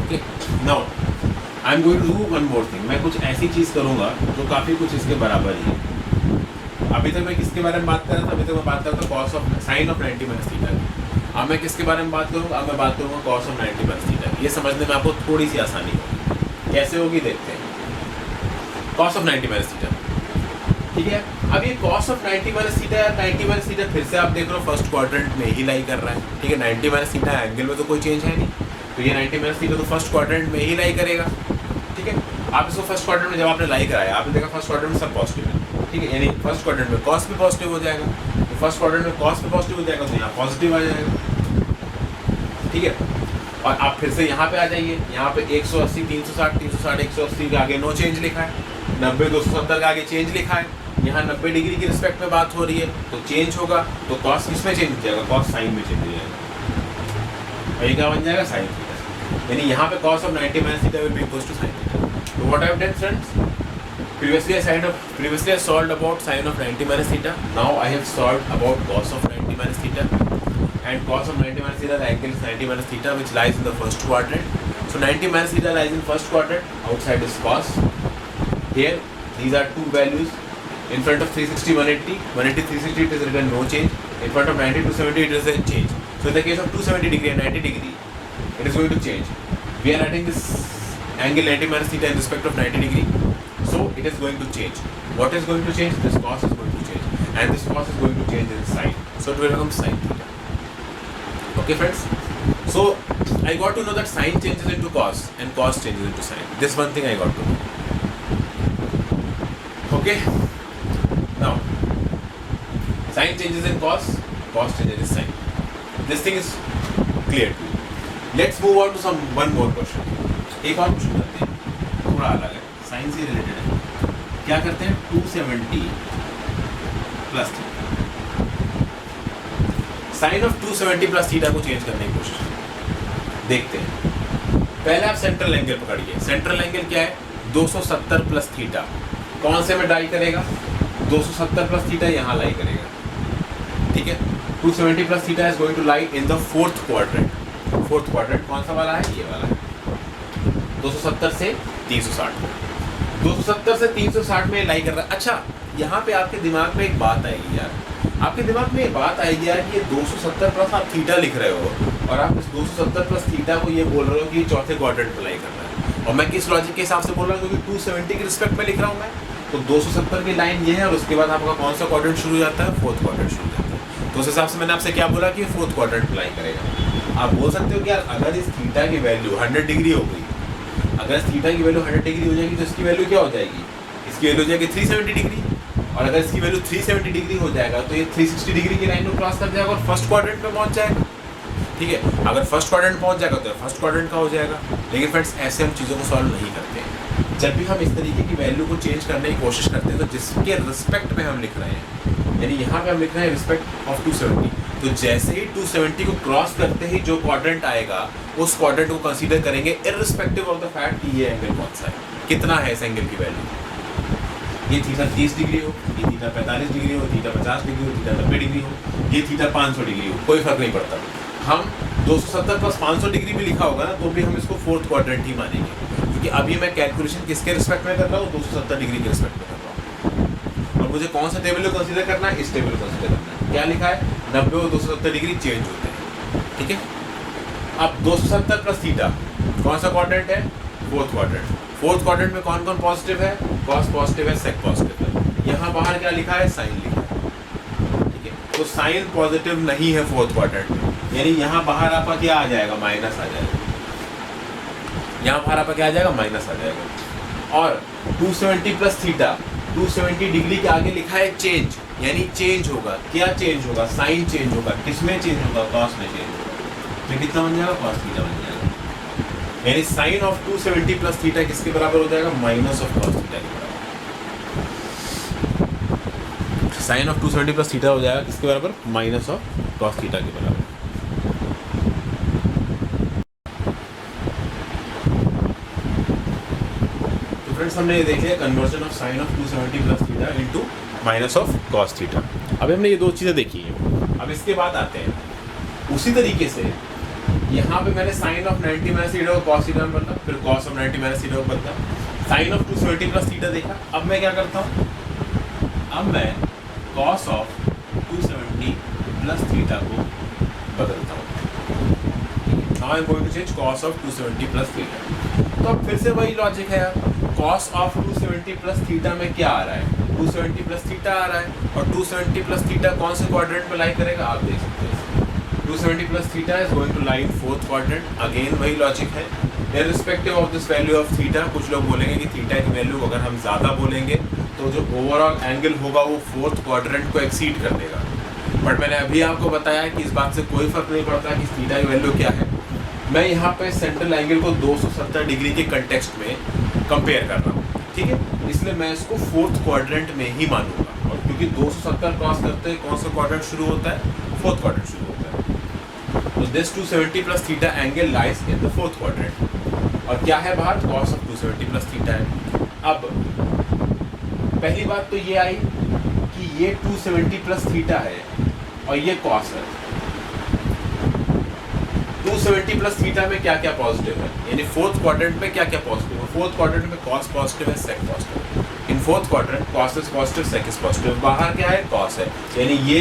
Okay. Now I am going to do one more thing. मैं कुछ ऐसी चीज़ करूँगा जो काफ़ी कुछ इसके बराबर ही है। अभी तक मैं किसके बारे में बात कर रहा था? अभी तक मैं बात कर रहा था cos of sin of 90 minus theta की। अब मैं किसके बारे में बात करूँगा? अब मैं बात करूँगा cos of 90 minus theta की। ये समझने में आपको थोड़ी सी आसानी होगी। कैसे होगी देखते हैं। cos of 90 minus theta, ठीक है। अब ये cos of 90 माइनस थीटा या 90 माइनस थीटा फिर से आप देख रहे हो फर्स्ट क्वाड्रेंट में ही लाई कर रहा है, ठीक है। 90 माइनस थीटा एंगल में तो कोई चेंज है नहीं, तो ये 90 माइनस थीटा तो फर्स्ट क्वाड्रेंट में ही लाई करेगा, ठीक है। आप इसको फर्स्ट क्वाड्रेंट में जब आपने लाई कराया, आपने देखा फर्स्ट क्वाड्रेंट में सब पॉजिटिव है, ठीक है, यानी फर्स्ट क्वाड्रेंट में cos भी पॉजिटिव हो जाएगा, तो फर्स्ट क्वाड्रेंट में cos भी पॉजिटिव हो जाएगा, तो यहाँ पॉजिटिव आ जाएगा, ठीक है। और आप फिर से यहाँ पे आ जाइए, यहाँ पे 180 360 360 180 के आगे नो चेंज लिखा है, 90 270 के आगे चेंज लिखा है, यहाँ 90 डिग्री की रिस्पेक्ट में बात हो रही है तो चेंज होगा, तो कॉस किस में चेंज हो जाएगा? कॉस साइन में चेंज हो जाएगा, वही क्या बन जाएगा? Sign theta. यानी यहाँ पे cos of 90 minus theta will be equals to sin theta. So what I have done friends? Previously I solved about sin of 90 minus theta. Now I have solved about cos of 90 minus theta. And cos of 90 minus theta, the angle is 90 minus theta, which lies in the first quadrant. So 90 minus theta lies in first quadrant, outside is cos. Here, these are two values. In front of 360, 180, 180, 360, it is written no change. In front of 90, 270, it is a change. So in the case of 270 degree and 90 degree, it is going to change. We are writing this angle 90 minus theta in respect of 90 degree. So it is going to change. What is going to change? This cos is going to change. And this cos is going to change in sine. So it will become sine theta. Okay friends? So I got to know that sine changes into cos and cos changes into sine. This one thing I got to know. Okay? Now, sine changes in cos, cos changes in sine. This thing is clear to you. Let's move on to one more question. एक और question करते हैं, थोड़ा अलग है, sign से related है. क्या करते हैं? 270 plus theta. Sine of 270 plus theta को चेंज करने की कोशिश देखते हैं. पहले आप सेंट्रल एंगल पकड़िए. सेंट्रल एंगल क्या है? 270 प्लस थीटा. कौन से में लाई करेगा? 270 प्लस थीटा यहाँ लाई करेगा. ठीक है. 270 plus theta is going to lie in the fourth quadrant. Fourth quadrant कौन सा वाला है? ये वाला है. 270 से 360. 270 से 360 में लाई कर रहा है. अच्छा, यहाँ पे आपके दिमाग में एक बात आएगी यार. आपके दिमाग में एक बात आएगी यार कि ये 270 प्लस आप थीटा लिख रहे हो और आप इस 270 प्लस थीटा को ये बोल रहे हो कि चौथे क्वाड्रेंट पे लाई कर रहा है. और मैं किस लॉजिक के हिसाब से बोल रहा हूँ? क्योंकि 270 के रिस्पेक्ट में लिख रहा हूँ मैं. तो 270 की लाइन ये है और उसके बाद आपका कौन सा क्वाड्रेंट शुरू हो जाता है? फोर्थ क्वाड्रेंट शुरू हो जाता है. तो उस हिसाब से मैंने आपसे क्या बोला कि फोर्थ क्वाड्रेंट पे लाई करेगा. आप बोल सकते हो कि यार अगर इस थीटा की वैल्यू 100 डिग्री हो गई, अगर इस थीटा की वैल्यू 100 डिग्री हो जाएगी तो इसकी वैल्यू क्या हो जाएगी? इसकी वैल्यू हो जाएगी 370 डिग्री. और अगर इसकी वैल्यू 370 डिग्री हो जाएगा तो ये 360 डिग्री की लाइन को क्रॉस कर जाएगा और फर्स्ट क्वाड्रेंट पे पहुंच जाएगा. ठीक है. अगर फर्स्ट क्वाड्रेंट पहुंच जाएगा तो फर्स्ट क्वाड्रेंट का हो जाएगा. लेकिन फ्रेंड्स, ऐसे हम चीज़ों को सॉल्व नहीं करते हैं. जब भी हम इस तरीके की वैल्यू को चेंज करने की कोशिश करते हैं तो जिसके रिस्पेक्ट में हम लिख रहे हैं, यानी यहाँ पे हम लिख रहे हैं रिस्पेक्ट ऑफ 270, तो जैसे ही 270 को क्रॉस करते ही जो क्वाड्रेंट आएगा उस क्वाड्रेंट को कंसीडर करेंगे इररिस्पेक्टिव ऑफ द फैक्ट कि ये एंगल कौन सा है, कितना है इस एंगल की वैल्यू. ये थीटा 30 डिग्री हो, ये थीटा 45 डिग्री हो, थीटा 50 डिग्री हो, थीटा 90 डिग्री हो, ये थीटा 500 डिग्री हो, कोई फर्क नहीं पड़ता. हम 270 प्लस 500 डिग्री भी लिखा होगा ना तो भी हम इसको फोर्थ क्वाड्रेंट ही मानेंगे, क्योंकि अभी मैं कैलकुलेशन किसके रिस्पेक्ट में कर रहा हूँ? 270 डिग्री के रिस्पेक्ट में कर रहा हूँ. और मुझे कौन सा टेबल को कंसीडर करना है? इस टेबल को कंसीडर करना है. क्या लिखा है? 90 और 270 डिग्री चेंज होते हैं. ठीक है. अब 270 प्लस थीटा कौन सा क्वाड्रेंट है? Fourth quadrant. फोर्थ क्वाड्रेंट में कौन कौन पॉजिटिव है? कॉस पॉजिटिव है, सेक पॉजिटिव है. यहाँ बाहर क्या लिखा है? साइन लिखा है. ठीक है. तो साइन पॉजिटिव नहीं है फोर्थ क्वाड्रेंट में, यानी यहाँ बाहर आपका क्या आ जाएगा? माइनस आ जाएगा. यहाँ बाहर आपका क्या आ जाएगा? माइनस आ जाएगा. और 270 प्लस थीटा 270 डिग्री के आगे लिखा है चेंज, यानी चेंज होगा. क्या चेंज होगा? साइन चेंज होगा. किसमें चेंज होगा? कॉस में चेंज होगा. तो कितना बन जाएगा? कॉस थीटा बन जाएगा. यानी साइन ऑफ 270 प्लस थीटा किसके बराबर हो जाएगा? माइनस ऑफ कॉस थीटा के बराबर. साइन ऑफ 270 प्लस थीटा हो जाएगा किसके बराबर? माइनस ऑफ कॉस थीटा के बराबर. तो फ्रेंड्स, हमने ये देख लिया conversion of sine of 270 plus theta into minus of cos theta. अभी हमने ये दो चीज़ें देखी हैं. अब इसके बाद आते हैं उसी तरीके से यहाँ पे मैंने साइन ऑफ 90 माइनस थीटा को कॉस थीटा में बदला, फिर कॉस ऑफ 90 माइनस थीटा को बदला, साइन ऑफ 270 प्लस थीटा देखा. अब मैं क्या करता हूँ? अब मैं कॉस ऑफ 270 प्लस थीटा को बदलता हूँ. Now I am going to change cos of 270 plus theta. तो अब फिर से वही लॉजिक है यार. कॉस ऑफ 270 प्लस थीटा में क्या आ रहा है? 270 प्लस थीटा आ रहा है. और 270 प्लस थीटा कौन से क्वाड्रेंट में लाई करेगा? आप देख सकते हैं 270 plus theta is going to lie in fourth quadrant. Again वही लॉजिक है. Irrespective of this value of theta, कुछ लोग बोलेंगे कि थीटा की वैल्यू अगर हम ज़्यादा बोलेंगे तो जो ओवरऑल एंगल होगा वो फोर्थ क्वाड्रेंट को एक्सीड कर देगा. बट मैंने अभी आपको बताया कि इस बात से कोई फर्क नहीं पड़ता कि थीटा की वैल्यू क्या है. मैं यहाँ पे सेंट्रल एंगल को 270 डिग्री के कंटेक्स्ट में कंपेयर कर रहा हूँ. ठीक है. इसलिए मैं इसको फोर्थ क्वाड्रेंट में ही मानूंगा. और क्योंकि 270 क्रॉस करते हैं कौन सा क्वाड्रेंट शुरू होता है? फोर्थ क्वाड्रेंट शुरू होता है. तो this 270 plus theta angle lies in the fourth quadrant. और क्या है बाहर? कॉस ऑफ 270 प्लस थीटा है. अब पहली बात तो ये आई कि ये 270 प्लस थीटा है और ये कॉस है. 270 प्लस थीटा में क्या क्या पॉजिटिव है, यानी फोर्थ क्वाड्रेंट में क्या क्या पॉजिटिव है। फोर्थ क्वाड्रेंट में कॉस पॉजिटिव है, सेक पॉजिटिव है। In fourth quadrant cos is positive, sec is positive. बाहर क्या है, कॉस है, यानी ये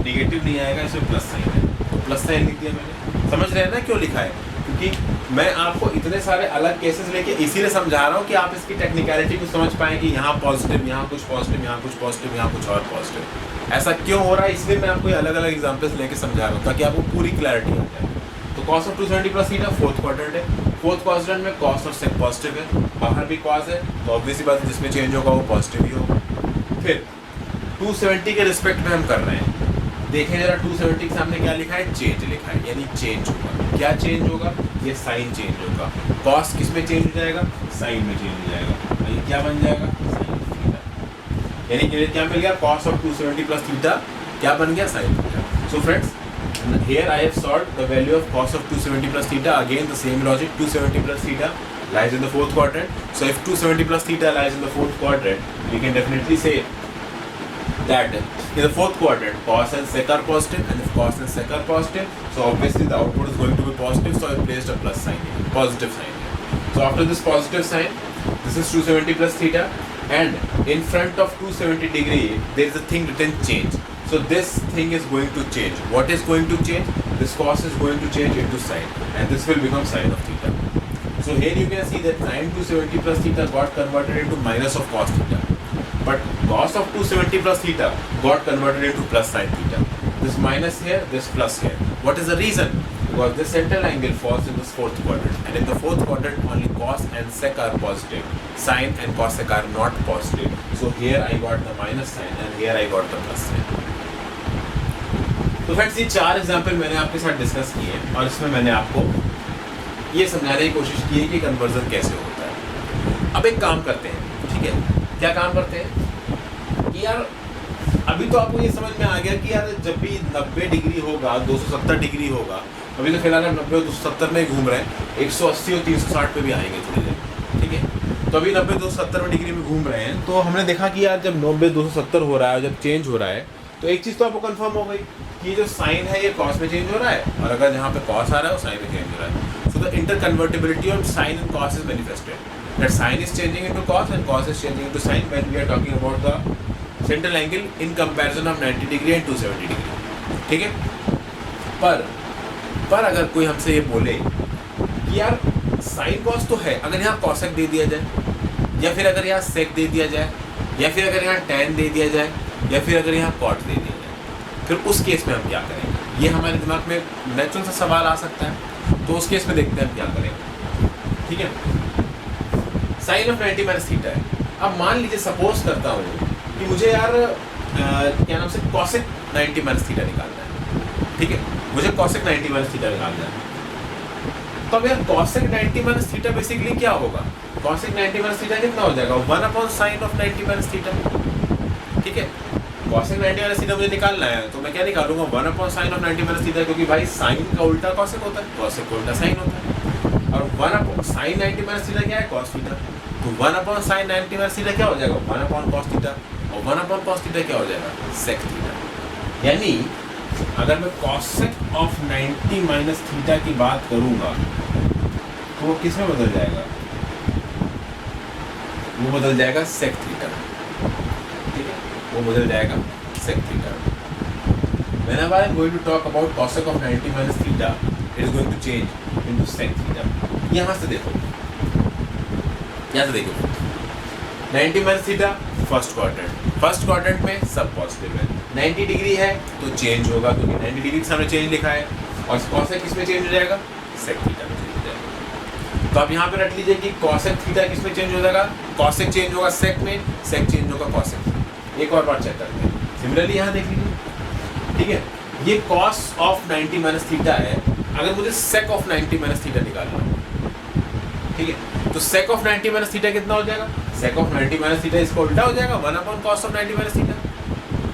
निगेटिव नहीं आएगा, इसमें प्लस साइन है, तो प्लस साइन लिख दिया मैंने। समझ रहे हैं ना क्यों लिखा है, क्योंकि मैं आपको इतने सारे अलग केसेस लेके इसीलिए समझा रहा हूँ कि आप इसकी टेक्निकलिटी को समझ पाएं कि यहाँ पॉजिटिव, यहाँ कुछ पॉजिटिव, यहाँ कुछ पॉजिटिव, यहाँ कुछ और पॉजिटिव। ऐसा क्यों हो रहा है, इसलिए मैं आपको अलग अलग एग्जांपल्स लेके समझा रहा हूँ ताकि आपको पूरी क्लैरिटी आ जाए। तो cos of 270 plus theta fourth quadrant है। फोर्थ क्वाड्रेंट में कॉस और सेक पॉजिटिव है, बाहर भी कॉस है, तो ऑब्वियसली बात है जिसमें चेंज होगा वो पॉजिटिव ही होगा। फिर 270 के रिस्पेक्ट में हम कर रहे हैं, देखें जरा 270 के सामने क्या लिखा है, चेंज लिखा है, यानी चेंज होगा। क्या चेंज होगा, ये साइन चेंज होगा। कॉस किस में चेंज हो जाएगा, साइन में चेंज हो जाएगा, ये क्या बन जाएगा, साइन थीटा, यानी क्या मिल गया, कॉस ऑफ 270 प्लस थीटा क्या बन गया, sine theta. So friends, here I have solved the value of cos of 270 plus theta. Again the same logic, 270 plus theta lies in the fourth quadrant. So if 270 plus theta lies in the fourth quadrant, we can definitely say that in the fourth quadrant cos and sec are positive, and if cos and sec are positive, so obviously the output is going to be positive, so I placed a plus sign here, positive sign here. So after this positive sign, this is 270 plus theta, and in front of 270 degree there is a thing written change. So this thing is going to change. What is going to change? This cos is going to change into sine, and this will become sine of theta. So here you can see that sine 270 plus theta got converted into minus of cos theta, but cos of 270 plus theta got converted into plus sine theta. This minus here, this plus here. What is the reason? Because this central angle falls in this fourth quadrant, and in the fourth quadrant only cos and sec are positive, sine and cosec are not positive. So here I got the minus sign, and here I got the plus sign. तो friends ये 4 example मैंने आपके साथ discuss किए हैं, और इसमें मैंने आपको ये समझाने की कोशिश की है कि कन्वर्जन कैसे होता है। अब एक काम करते हैं, ठीक है, क्या काम करते हैं कि यार अभी तो आपको ये समझ में आ गया कि यार जब भी 90 डिग्री होगा, 270 डिग्री होगा, अभी तो फिलहाल हम 90 और 270 में घूम रहे हैं, 180 और 360 पे भी आएंगे थोड़ी देर, ठीक है। तो अभी 90 270 डिग्री में घूम रहे हैं, तो हमने देखा कि यार जब 90 270 हो रहा है, जब चेंज हो रहा है, तो एक चीज़ तो आपको कंफर्म हो गई कि ये जो साइन है ये कॉस में चेंज हो रहा है, और अगर यहाँ पे कॉस आ रहा है वो साइन में चेंज हो रहा है। So the interconvertibility of sine and cos is manifested, that sine is changing into cos and cos is changing into sine when we are talking about the central angle in comparison of 90 degree and 270 degree, ठीक है। पर अगर कोई हमसे ये बोले कि यार साइन कॉस तो है, अगर यहाँ कॉसेक दे दिया जाए, या फिर अगर यहाँ सेक दे दिया जाए, या फिर अगर यहाँ टैन दे दिया जाए, या फिर अगर यहाँ कॉट दे दिया जाए, फिर उस केस में हम क्या करेंगे, ये हमारे दिमाग में नेचुरल सा सवाल आ सकता है। तो उस केस में देखते हैं हम क्या करेंगे, ठीक है। साइन ऑफ 90 माइनस थीटा है। अब मान लीजिए सपोज करता हूँ कि मुझे यार क्या नाम से कॉसेक 90 माइनस थीटा निकालना है, ठीक है, मुझे कॉसेक 90 माइनस थीटा निकालना है। तो अब यार कॉसेक 90 माइनस थीटा बेसिकली क्या होगा, कॉसेक 90 माइनस थीटा कितना हो जाएगा, 1/sin ऑफ 90 माइनस थीटा, ठीक है। कॉसेक 90 माइनस थीटा मुझे निकालना है, तो मैं क्या निकालूंगा, 1/sin ऑफ 90 माइनस थीटा, क्योंकि भाई साइन का उल्टा कॉसेक होता है, कॉसेक का उल्टा साइन होता है, और 1/sin 90 माइनस थीटा क्या है, कॉस थीटा, तो 1/sin 90 माइनस थीटा क्या हो जाएगा, 1/cos थीटा, और 1/cos थीटा क्या हो जाएगा, सेक थीटा। यानी अगर मैं कॉसेक ऑफ 90 माइनस थीटा की बात करूंगा तो वो किस में बदल जाएगा, वो बदल जाएगा सेक थीटा, ठीक है, वो बदल जाएगा sec theta. Whenever I am going to talk about cosec of 90 minus theta, it is going to change into sec theta. यहाँ से देखो, यहाँ से देखो, 90 minus theta फर्स्ट क्वाड्रेंट में सब पॉजिटिव है, 90 डिग्री है तो चेंज होगा, क्योंकि 90 डिग्री के सामने चेंज लिखा है, और कॉसेक किस में चेंज हो जाएगा, सेक थीटा में चेंज हो जाएगा। तो आप यहाँ पे रख लीजिए कि कॉसेक थीटा किस में चेंज हो जाएगा, कॉसेक चेंज होगा सेक में, सेक चेंज होगा कॉसेक। एक और बार चेक करते हैं, सिमिलरली यहाँ देख लीजिए, ठीक है, ये कॉस ऑफ 90 माइनस थीटा है, अगर मुझे सेक ऑफ 90 माइनस थीटा निकालना है, ठीक है, तो सेक ऑफ 90 माइनस थीटा कितना हो जाएगा, सेक ऑफ 90 माइनस थीटा इसका उल्टा हो जाएगा, 1/cos ऑफ 90 माइनस थीटा,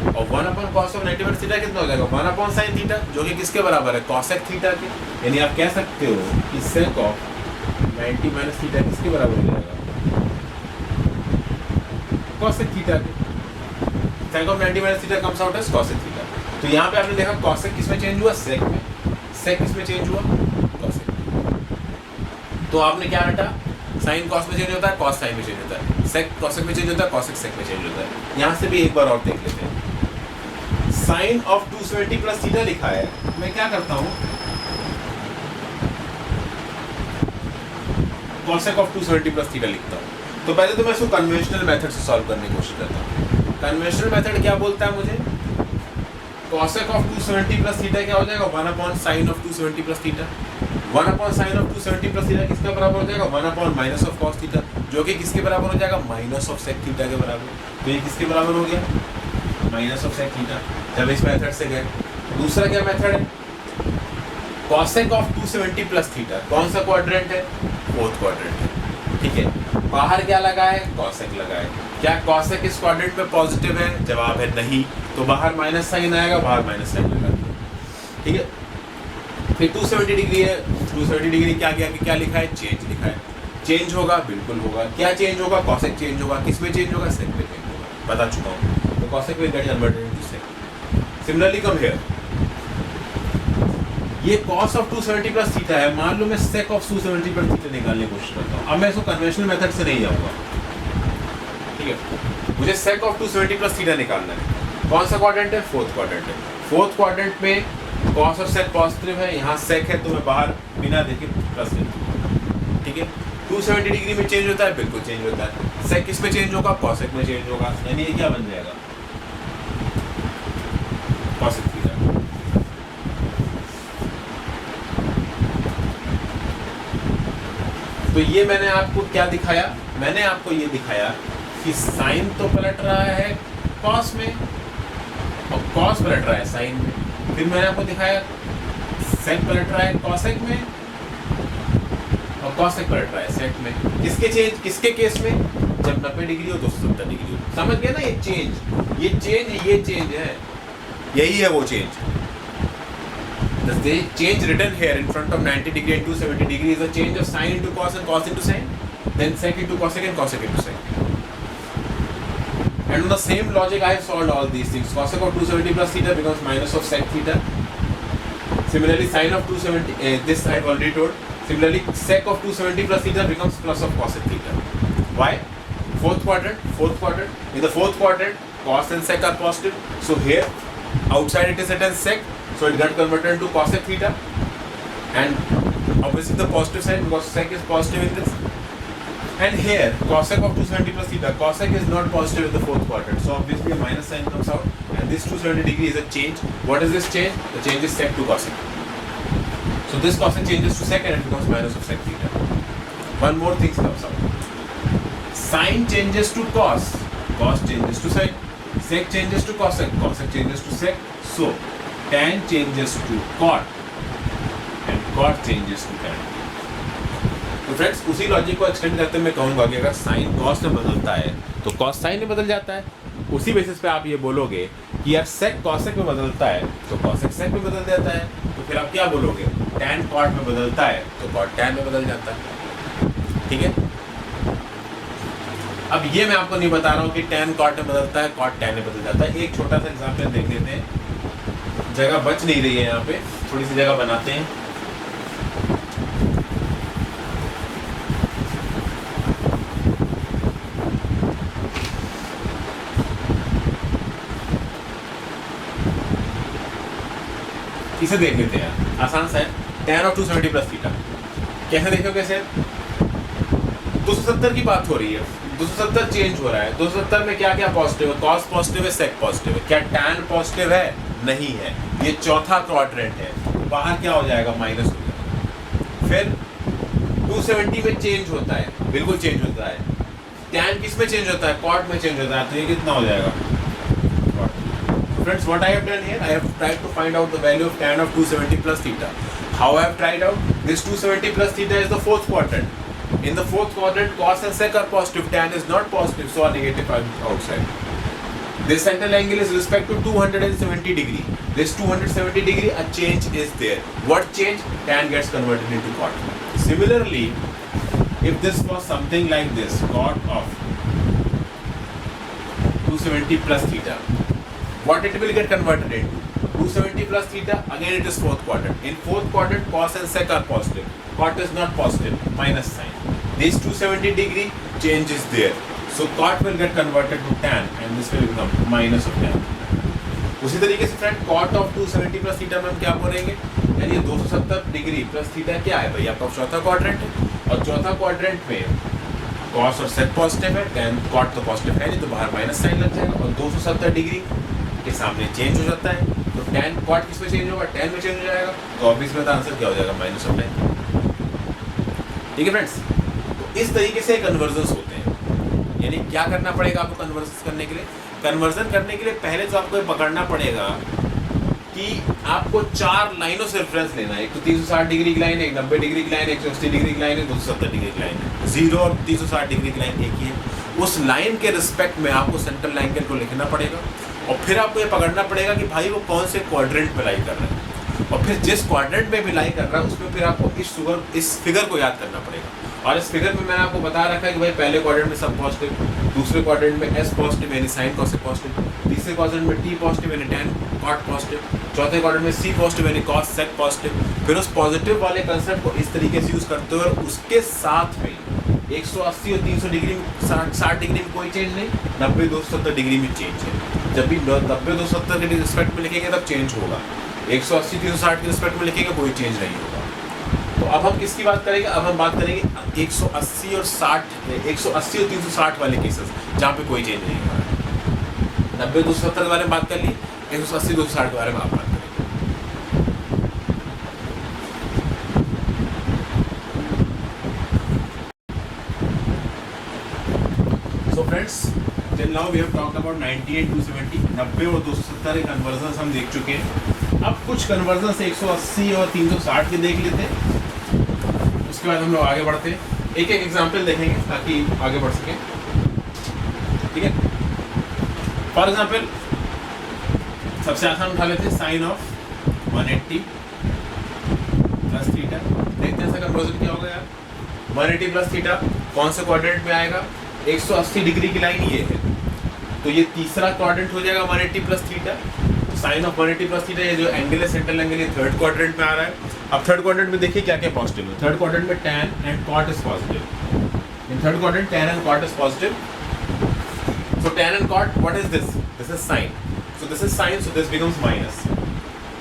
और 1/cos ऑफ 90 माइनस थीटा कितना हो जाएगा, 1/sin थीटा, जो कि किसके बराबर है, कॉसेक थीटा के। यानी आप कह सकते हो कि सेक ऑफ 90 माइनस थीटा किसके बराबर हो जाएगा, कॉसेक थीटा के। Sec of 90 minus theta comes out as cosec theta. तो यहाँ पे आपने देखा कॉसेक किस में चेंज हुआ, सेक में, सेक किस में चेंज हुआ, तो आपने क्या रटा, साइन कॉस में चेंज होता है, कॉस साइन में चेंज होता है, सेक कॉसेक में चेंज होता है, कॉसेक सेक में चेंज होता है। यहाँ से भी एक बार और देख लेते हैं। साइन ऑफ 270 प्लस थीटा लिखा है, मैं क्या करता हूँ, कॉसेक ऑफ 270 प्लस थीटा लिखता हूँ। तो पहले तो मैं इसको कन्वेंशनल मेथड से सॉल्व करने की कोशिश करता हूँ। कन्वेंशनल मेथड क्या बोलता है मुझे, कॉसेक ऑफ 270 प्लस थीटा क्या हो जाएगा, 1 upon sine of 270 plus theta. 1 upon sine of 270 plus theta किसका बराबर हो जाएगा, 1 upon minus of cos theta, जो कि किसके बराबर हो जाएगा, माइनस ऑफ सेक थीटा के बराबर। तो ये किसके बराबर हो गया, माइनस ऑफ सेक थीटा, जब इस मेथड से गए। दूसरा क्या मेथड है, कॉसेक ऑफ 270 प्लस थीटा, कौन सा क्वाड्रेंट है, फोर्थ क्वाड्रेंट है, ठीक है। बाहर क्या लगा है, कॉसेक लगा है। क्या कॉसेक इस क्वाड्रेंट में पॉजिटिव है, जवाब है नहीं, तो बाहर माइनस साइन आएगा, बाहर माइनस साइन लगा, ठीक है। फिर 270 डिग्री है, 270 डिग्री क्या किया कि क्या लिखा है, चेंज लिखा है। चेंज होगा, बिल्कुल होगा। क्या चेंज होगा, कॉसेक चेंज होगा। किस में चेंज होगा, सेक में चेंज होगा, बता चुका हूँ। तो cosec will get converted into sec. Similarly come here, ये cos ऑफ 270 प्लस थीटा है, मान लो मैं sec ऑफ 270 प्लस थीटा निकालने की कोशिश करता हूँ। अब मैं इसको कन्वेंशनल मेथड से नहीं जाऊंगा, ठीक है। मुझे sec ऑफ 270 प्लस थीटा निकालना है। कौन सा क्वाड्रेंट है, फोर्थ क्वाड्रेंट है। फोर्थ क्वाड्रेंट में cos और sec पॉजिटिव है, यहाँ sec है तो मैं बाहर बिना देखे प्लस ले लूँगा, ठीक है। 270 डिग्री में चेंज होता है, बिल्कुल चेंज होता है। sec किस में चेंज होगा, cosec में चेंज होगा, यानी ये क्या बन जाएगा, cosec थीटा। तो ये मैंने आपको क्या दिखाया, मैंने आपको ये दिखाया कि साइन तो पलट रहा है कॉस में और कॉस पलट रहा है साइन में। फिर मैंने आपको दिखाया सेक पलट रहा है कॉसेक में और कॉसेक पलट रहा है सेक में। किसके चेंज, किसके केस में, जब 90 डिग्री हो 270 डिग्री हो। समझ गए ना, ये चेंज, ये चेंज, ये चेंज है, यही है वो change. The change written here in front of 90 degree and 270 degree is a change of sine into cos and cos into sine, then sec into cosec and cosec into sec. And on the same logic, I have solved all these things. Cosec of 270 plus theta becomes minus of sec theta. Similarly, sine of 270, this I have already told. Similarly, sec of 270 plus theta becomes plus of cosec theta. Why? Fourth quadrant. Fourth quadrant. In the fourth quadrant, cos and sec are positive. So here, outside it is written sec. So it got converted into cosec theta, and obviously the positive sign because sec is positive in this. And here cosec of 270 plus theta, cosec is not positive in the fourth quadrant, so obviously a minus sign comes out, and this 270 degree is a change. What is this change? The change is sec to cosec. So this cosec changes to sec and it becomes minus of sec theta. One more thing comes out. Sine changes to cos, cos changes to sec, sec changes to cosec, cosec changes to sec. So tan changes to cot and cot changes to tan. तो friends उसी logic को extend करते मैं कहूँगा कि अगर sine cos में बदलता है तो कॉस साइन में बदल जाता है। उसी बेसिस पे आप ये बोलोगे कि यार सेक कॉसेक में बदलता है तो कॉसेक सेक में बदल जाता है, तो फिर आप क्या बोलोगे, टैन कॉट में बदलता है तो कॉट टैन में बदल जाता है, ठीक है। अब ये मैं आपको नहीं बता रहा हूँ कि टैन कॉट में बदलता है, कॉट टैन में बदल जाता है। एक छोटा सा एग्जाम्पल देख लेते हैं, जगह बच नहीं रही है यहाँ पे, थोड़ी सी जगह बनाते हैं। इसे देख लेते हैं, आसान सा है। tan ऑफ 270 प्लस थीटा कैसे देखोगे सर, 270 की बात हो रही है, 270 चेंज हो रहा है। 270 में क्या क्या पॉजिटिव है, cos पॉजिटिव है, sec पॉजिटिव है। क्या tan पॉजिटिव है, नहीं है। ये चौथा क्वाड्रेंट है, बाहर क्या हो जाएगा, माइनस हो जाएगा। फिर 270 में चेंज होता है, बिल्कुल चेंज होता है। tan किस में चेंज होता है, cot में चेंज होता है, तो ये कितना हो जाएगा। Friends, what I have done here, I have tried to find out the value of tan of 270 plus theta. How I have tried out? This 270 plus theta is the fourth quadrant. In the fourth quadrant, cos and sec are positive, tan is not positive, so are negative outside. This central angle is respect to 270 degree. This 270 degree, a change is there. What change? Tan gets converted into cot. Similarly, if this was something like this, cot of 270 plus theta, what it will get converted into? 270 plus theta, again it is fourth quadrant. In fourth quadrant, cos and sec are positive. Cot is not positive, minus sign. This 270 degree change is there. So cot will get converted to tan and this will become minus of tan. उसी तरीके से friend cot of 270 plus theta में हम क्या बोलेंगे, यानी ये 270 degree plus theta क्या है भाई, आपका चौथा क्वाड्रेंट है, और चौथा क्वाड्रेंट में cos और sec पॉजिटिव है, tan cot तो पॉजिटिव है नहीं, तो बाहर माइनस साइन लग जाएगा, और 270 डिग्री के सामने चेंज हो जाता है, तो tan cot किस में चेंज होगा, tan में चेंज हो जाएगा, तो ऑब्वियसली इसका आंसर क्या हो जाएगा, माइनस ऑफ tan। ठीक है फ्रेंड्स, तो इस तरीके से कन्वर्जन्स होते हैं। यानी क्या करना पड़ेगा आपको कन्वर्जन करने के लिए, कन्वर्जन करने के लिए पहले तो आपको ये पकड़ना पड़ेगा कि आपको चार लाइनों से रेफरेंस लेना है। एक तो 360 डिग्री की लाइन है, एक 90 डिग्री की लाइन है, 180 डिग्री की लाइन है, 270 डिग्री की लाइन है। 0 और 360 डिग्री की लाइन एक ही है। उस लाइन के रिस्पेक्ट में आपको सेंट्रल एंगल को लिखना पड़ेगा, और फिर आपको ये पकड़ना पड़ेगा कि भाई वो कौन से क्वाड्रेंट में लाई कर रहा है, और फिर जिस क्वाड्रेंट में भी लाई कर रहा है उसमें फिर आपको इस फिगर को याद करना पड़ेगा। और इस फिगर में मैंने आपको बता रखा है कि भाई पहले क्वाड्रेंट में सब पॉजिटिव, दूसरे क्वाड्रेंट में एस पॉजिटिव यानी साइन कॉसेक पॉजिटिव, तीसरे क्वाड्रेंट में टी पॉजिटिव यानी टैन कॉट पॉजिटिव, चौथे क्वाड्रेंट में सी पॉजिटिव यानी कॉस सेक पॉजिटिव। फिर उस पॉजिटिव वाले कंसेप्ट को इस तरीके से यूज करते हुए उसके साथ में 180 और 300 डिग्री में 60 डिग्री में कोई चेंज नहीं, 90 270 डिग्री में चेंज है। जब भी 90 270 के रिस्पेक्ट में लिखेंगे तब चेंज होगा, 180 360 के रिस्पेक्ट में लिखेंगे कोई चेंज नहीं होगा। तो अब हम किसकी बात करेंगे, अब हम बात करेंगे 180 और 360 वाले केसेस जहाँ पे कोई चेंज नहीं हुआ है। 90 270 के बारे में बात कर ली, 180 260 के बारे में आप बात करेंगे। So friends, till now we have talked about 90 and 270, 90 और 270 के कन्वर्जन हम देख चुके हैं। अब कुछ कन्वर्जन से 180 और 360 के देख लेते हैं, उसके बाद हम लोग आगे बढ़ते हैं। एक एक एग्जाम्पल देखेंगे ताकि आगे बढ़ सकें। ठीक है, फॉर एग्जाम्पल सबसे आसान उठा लेते हैं साइन ऑफ 180 प्लस थीटा। देखते हैं इसका कन्वर्जन क्या होगा यार। 180 प्लस थीटा कौन से क्वाड्रेंट में आएगा, 180 डिग्री की लाइन ये है, तो ये तीसरा क्वाड्रेंट हो जाएगा 180 plus theta. Sine of 180 plus theta, ये जो एंगल है सेंट्रल एंगल, ये थर्ड क्वाड्रेंट में आ रहा है। अब थर्ड क्वाड्रेंट में देखिए क्या क्या पॉजिटिव है। थर्ड क्वाड्रेंट में tan and cot is positive. In third quadrant tan and cot is positive. So tan and cot, what is this, this is sine, so this is sine, so this becomes minus,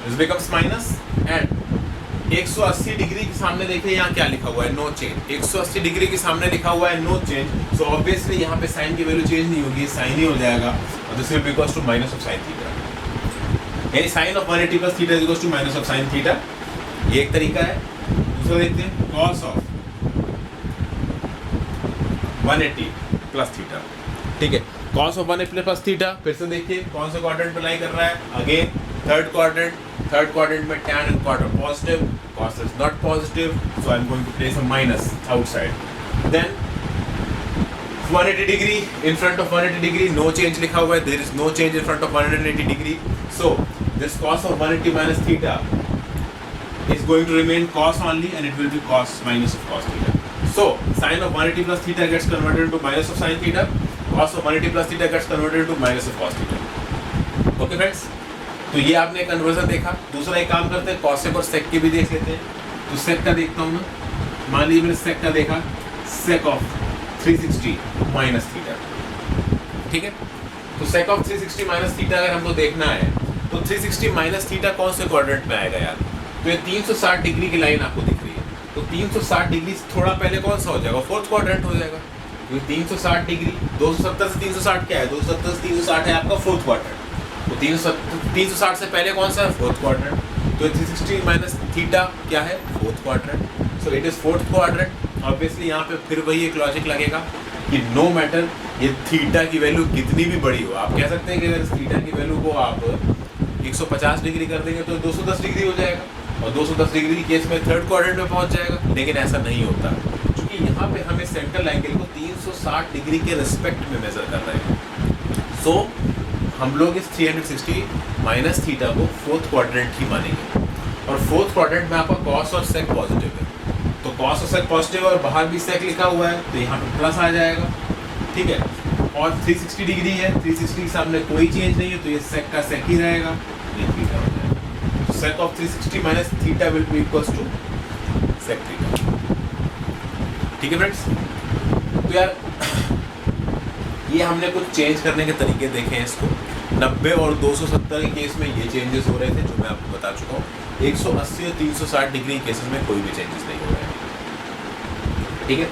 this becomes minus. And 180 degree के सामने देखिए यहाँ क्या लिखा हुआ है, no change. 180 degree के सामने लिखा हुआ है नो चेंज, सो ऑब्वियसली यहाँ पे साइन की वैल्यू चेंज नहीं होगी, साइन ही हो जाएगा, और this will be equals to minus of sine theta. यानी sine of 180 plus theta is equals to minus of sine theta, ये एक तरीका है। दूसरा देखते हैं कॉस ऑफ 180 प्लस थीटा। ठीक है, कॉस ऑफ 180 प्लस थीटा, फिर से देखिए कौन से क्वाड्रेंट पे लाई कर रहा है, अगेन थर्ड क्वाड्रेंट में tan and cot are positive, cos is not positive, so I'm going to place a minus outside. Then 180 degree, in front of 180 degree no change लिखा हुआ है, there is no change in front of 180 degree, so this cos of 180 minus theta is going to remain cos only, and it will be cos minus of cos theta. So sin of 180 plus theta gets converted into minus of sin theta, cos of 180 plus theta gets converted into minus of cos theta. Okay friends, तो ये आपने conversion देखा। दूसरा एक काम करते हैं, cosec और सेक के भी देख लेते हैं। तो सेक का देखता हूँ मैं, मान लीजिए मैंने सेक का देखा, सेक ऑफ 360 माइनस थीटा। ठीक है, तो सेक ऑफ 360 माइनस थीटा अगर हमको देखना है तो 360 माइनस थीटा कौन से क्वाड्रेंट में आएगा यार, तो ये 360 डिग्री की लाइन आपको दिख रही है, तो 360 डिग्री थोड़ा पहले कौन सा हो जाएगा, फोर्थ क्वाड्रेंट हो जाएगा। तो 360 डिग्री, 270 से 360 क्या है, 270 से 360 है आपका फोर्थ क्वाड्रेंट, तो 360 से पहले कौन सा है, फोर्थ क्वाड्रेंट, तो 360 माइनस थीटा क्या है, fourth quadrant, so it is fourth quadrant. Obviously यहाँ पे फिर वही एक लॉजिक लगेगा कि नो मैटर ये थीटा की वैल्यू कितनी भी बड़ी हो, आप कह सकते हैं कि अगर इस थीटा की वैल्यू को आप 150 डिग्री कर देंगे तो 210 डिग्री हो जाएगा, और 210 डिग्री के केस में थर्ड क्वाड्रेंट में पहुँच जाएगा, लेकिन ऐसा नहीं होता क्योंकि यहाँ पे हमें सेंट्रल एंगल को 360 डिग्री के रिस्पेक्ट में मेजर कर रहे हैं। सो हम लोग इस 360 माइनस थीटा को फोर्थ क्वाड्रेंट ही मानेंगे, और फोर्थ क्वाड्रेंट में आपका कॉस और सेक पॉजिटिव है, तो कॉस और सेक पॉजिटिव और बाहर भी सेक लिखा हुआ है तो यहाँ पे प्लस आ जाएगा। ठीक है, और 360 डिग्री है, 360 के सामने कोई चेंज नहीं है तो ये सेक का सेक ही रहेगा, ये theta. sec of 360 minus theta will be equals to sec theta। ठीक है फ्रेंड्स, तो यार ये हमने कुछ चेंज करने के तरीके देखे हैं। इसको 90 और 270 के केस में ये चेंजेस हो रहे थे जो मैं आपको बता चुका हूँ। 180 और 360 डिग्री केसेस में कोई भी चेंजेस नहीं हो रहे हैं। ठीक है,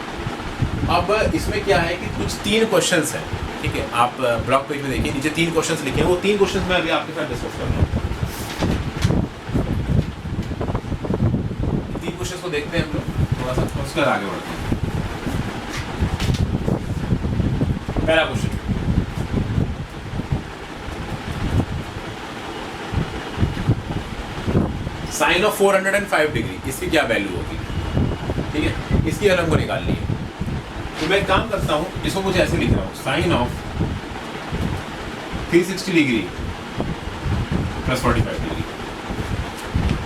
अब इसमें क्या है कि कुछ 3 क्वेश्चंस हैं। ठीक है, आप ब्लॉग पेज में देखिए, नीचे 3 क्वेश्चंस लिखे हैं। वो 3 क्वेश्चंस मैं अभी आपके साथ डिस्कस कर रहा हूँ। 3 क्वेश्चंस को देखते हैं हम लोग, थोड़ा सा उसके बाद आगे बढ़ते हैं। पहला क्वेश्चन, साइन ऑफ 405 डिग्री, इसकी क्या वैल्यू होगी? ठीक है, इसकी वैल्यू हमको निकालनी है। तो मैं एक काम करता हूँ, इसको कुछ ऐसे लिख रहा हूँ, sine of 360 degree plus 45 degree.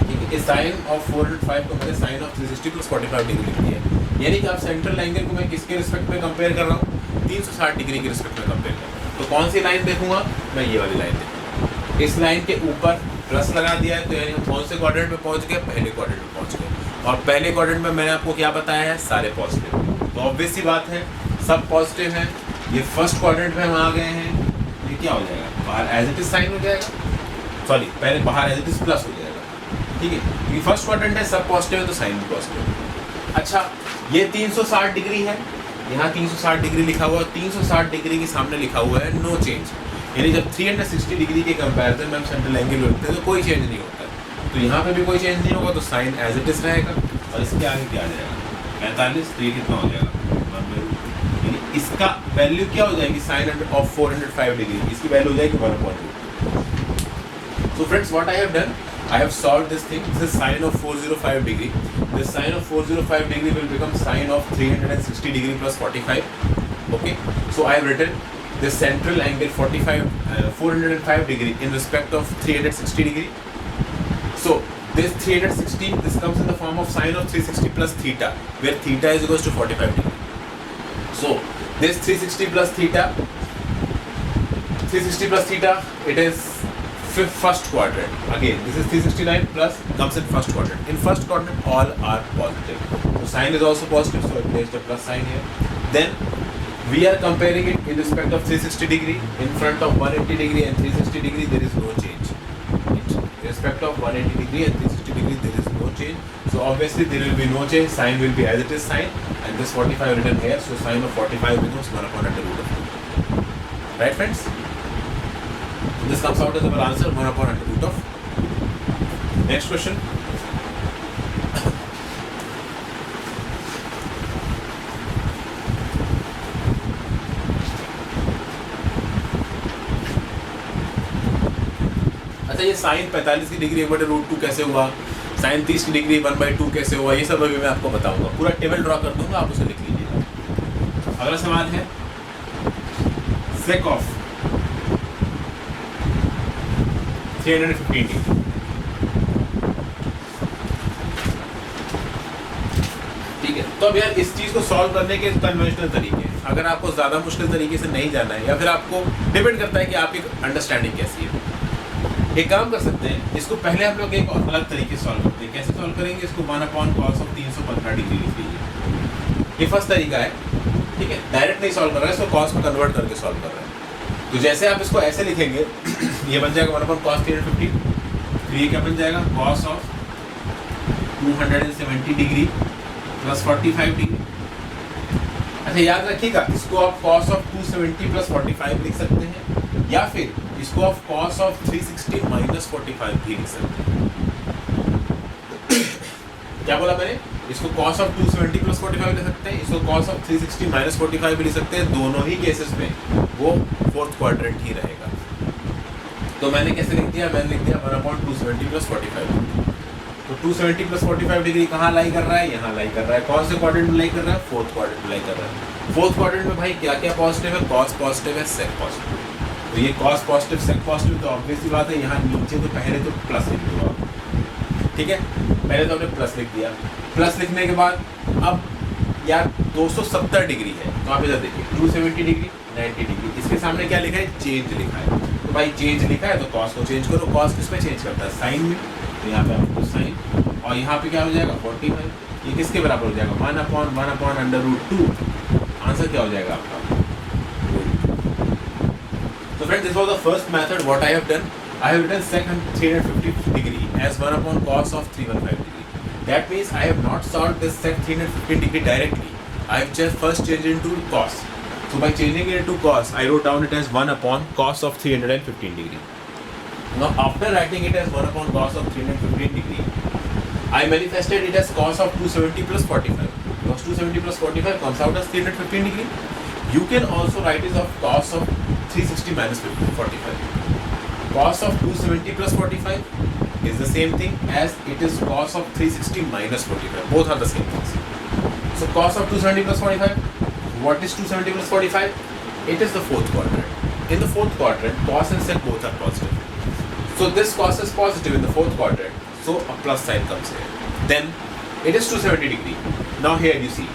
ठीक है, इस साइन ऑफ 405 को मैंने साइन ऑफ 360 प्लस 45 डिग्री लिख दिया है। यानी कि आप सेंट्रल एंगल को मैं किसके रिस्पेक्ट में कंपेयर कर रहा हूँ? 360 डिग्री के रिस्पेक्ट में कंपेयर कर रहा हूँ। तो कौन सी लाइन देखूंगा? मैं ये वाली लाइन देखूंगा। इस लाइन के ऊपर प्लस लगा दिया है, तो यानी हम कौन से क्वाड्रेंट में पहुंच गए? पहले क्वाड्रेंट में पहुंच गए। और पहले क्वाड्रेंट में मैंने आपको क्या बताया है? सारे पॉजिटिव। तो ऑब्वियस सी बात है, सब पॉजिटिव हैं। ये फर्स्ट क्वाड्रेंट में हम आ गए हैं, ये क्या हो जाएगा? बाहर एज इट इज साइन हो जाएगा, सॉरी पहले बाहर एज इट इज प्लस हो जाएगा। ठीक है, ये फर्स्ट क्वाड्रेंट है, सब पॉजिटिव है, तो साइन भी पॉजिटिव है। अच्छा, ये 360 डिग्री है, यहाँ 360 डिग्री लिखा हुआ है, 360 डिग्री के सामने लिखा हुआ है नो चेंज। यानी जब 360 डिग्री के कंपैरिजन में हम सेंट्रल एंगल रखते हैं तो कोई चेंज नहीं होता है। तो यहाँ पे भी कोई चेंज नहीं होगा, तो साइन एज इट इज रहेगा। और इसके आगे क्या आ जाएगा? 45। तो ये कितना हो जाएगा? 1/2। यानी इसका वैल्यू क्या हो जाएगी? साइन ऑफ 405 डिग्री, इसकी वैल्यू हो जाएगी 1/2। So friends, what I have done, I have solved this thing. This is sine of 405 degree. This sine of 405 degree will become sine of 360 degree plus 45. Okay. So I have written this central angle 405 degree in respect of 360 degree. So this 360, this comes in the form of sine of 360 plus theta, where theta is equals to 45 degree. So this 360 plus theta, it is first quadrant. Again, this is 369 plus comes in first quadrant. In first quadrant, all are positive. So sine is also positive, so I placed a plus sign here. Then we are comparing it in respect of 360 degree. In front of 180 degree and 360 degree, there is no change. In respect of 180 degree and 360 degree, there is no change. So obviously there will be no change. Sine will be as it is sine, and this 45 written here. So sine of 45 becomes 1/√2. Right, friends? This comes out as our answer 1/√2. Next question. अच्छा, ये sign 45 की degree 1/√2 कैसे हुआ? Sign 30 की degree 1/2 कैसे हुआ? ये सब अभी मैं आपको बताऊंगा। पूरा टेबल ड्रॉ कर दूंगा, आप उसे लिख लीजिएगा। अगला सवाल है सेक ऑफ 315 डिग्री। ठीक है, तो अब यार इस चीज को सॉल्व करने के कन्वेंशनल तरीके हैं। अगर आपको ज्यादा मुश्किल तरीके से नहीं जाना है, या फिर आपको डिपेंड करता है कि आपकी अंडरस्टैंडिंग कैसी है, एक काम कर सकते हैं, इसको पहले हम लोग एक और अलग तरीके से सॉल्व करते हैं। कैसे सॉल्व करेंगे? इसको 1/cos of 315 डिग्री लिख लीजिए। ये फर्स्ट तरीका है। ठीक है, डायरेक्ट नहीं सॉल्व कर रहे हैं, इसको cos को कन्वर्ट करके सॉल्व कर रहे हैं। तो जैसे आप इसको ऐसे लिखेंगे, ये बन जाएगा 1/cos 315। तो ये क्या बन जाएगा? cos of 270 degree plus 45 degree. अच्छा, याद रखिएगा, इसको आप cos of 270 प्लस 45 लिख सकते हैं, या फिर इसको आप cos of 360 माइनस 45 भी लिख सकते हैं। क्या बोला मैंने? इसको cos of 270 प्लस 45 लिख सकते हैं, इसको cos of 360 माइनस 45 भी लिख सकते हैं। दोनों ही केसेस में वो फोर्थ क्वाड्रेंट ही रहेगा। तो मैंने कैसे लिख दिया? मैंने लिख दिया 1/270 प्लस 45। तो 270 प्लस 45 डिग्री कहाँ लाई कर रहा है? यहाँ लाई कर रहा है। कौन से क्वाड्रेंट में लाई कर रहा है? फोर्थ क्वाड्रेंट में लाई कर रहा है। फोर्थ क्वाड्रेंट में भाई क्या क्या पॉजिटिव है? cos पॉजिटिव है, sec पॉजिटिव। तो ये cos पॉजिटिव, sec पॉजिटिव, तो ऑब्वियस सी बात है, यहाँ नीचे तो पहले तो प्लस लिख दो आप। ठीक है, पहले तो हमने प्लस लिख दिया। प्लस लिखने के बाद अब यार 270 डिग्री है, तो आप इधर देखिए 270 डिग्री 90 डिग्री, इसके सामने क्या लिखा है? चेंज लिखा है। तो भाई चेंज लिखा है तो cos को चेंज करो। cos किस में चेंज करता है? साइन में। तो यहाँ पे आपको साइन, और यहाँ पे क्या हो जाएगा 45, ये किसके बराबर हो जाएगा 1/√2। आंसर क्या हो जाएगा आपका। So friends, this was the first method what I have done. I have written sec 350 degree as 1/cos of 315 degree. That means I have not solved this sec 315 degree directly. I have just first changed it into cos. So by changing it into cos, I wrote down it as 1/cos of 315 degree. Now after writing it as 1/cos of 315 degree, I manifested it as cos of 270 plus 45. Cos 270 plus 45 comes out as 315 degree. You can also write it as cos of 360 minus 45. Cos of 270 plus 45 is the same thing as it is cos of 360 minus 45. Both are the same things. So cos of 270 plus 45. What is 270 plus 45? It is the fourth quadrant. In the fourth quadrant, cos and sec both are positive. So this cos is positive in the fourth quadrant. So a plus sign comes here. Then it is 270 degree. Now here you see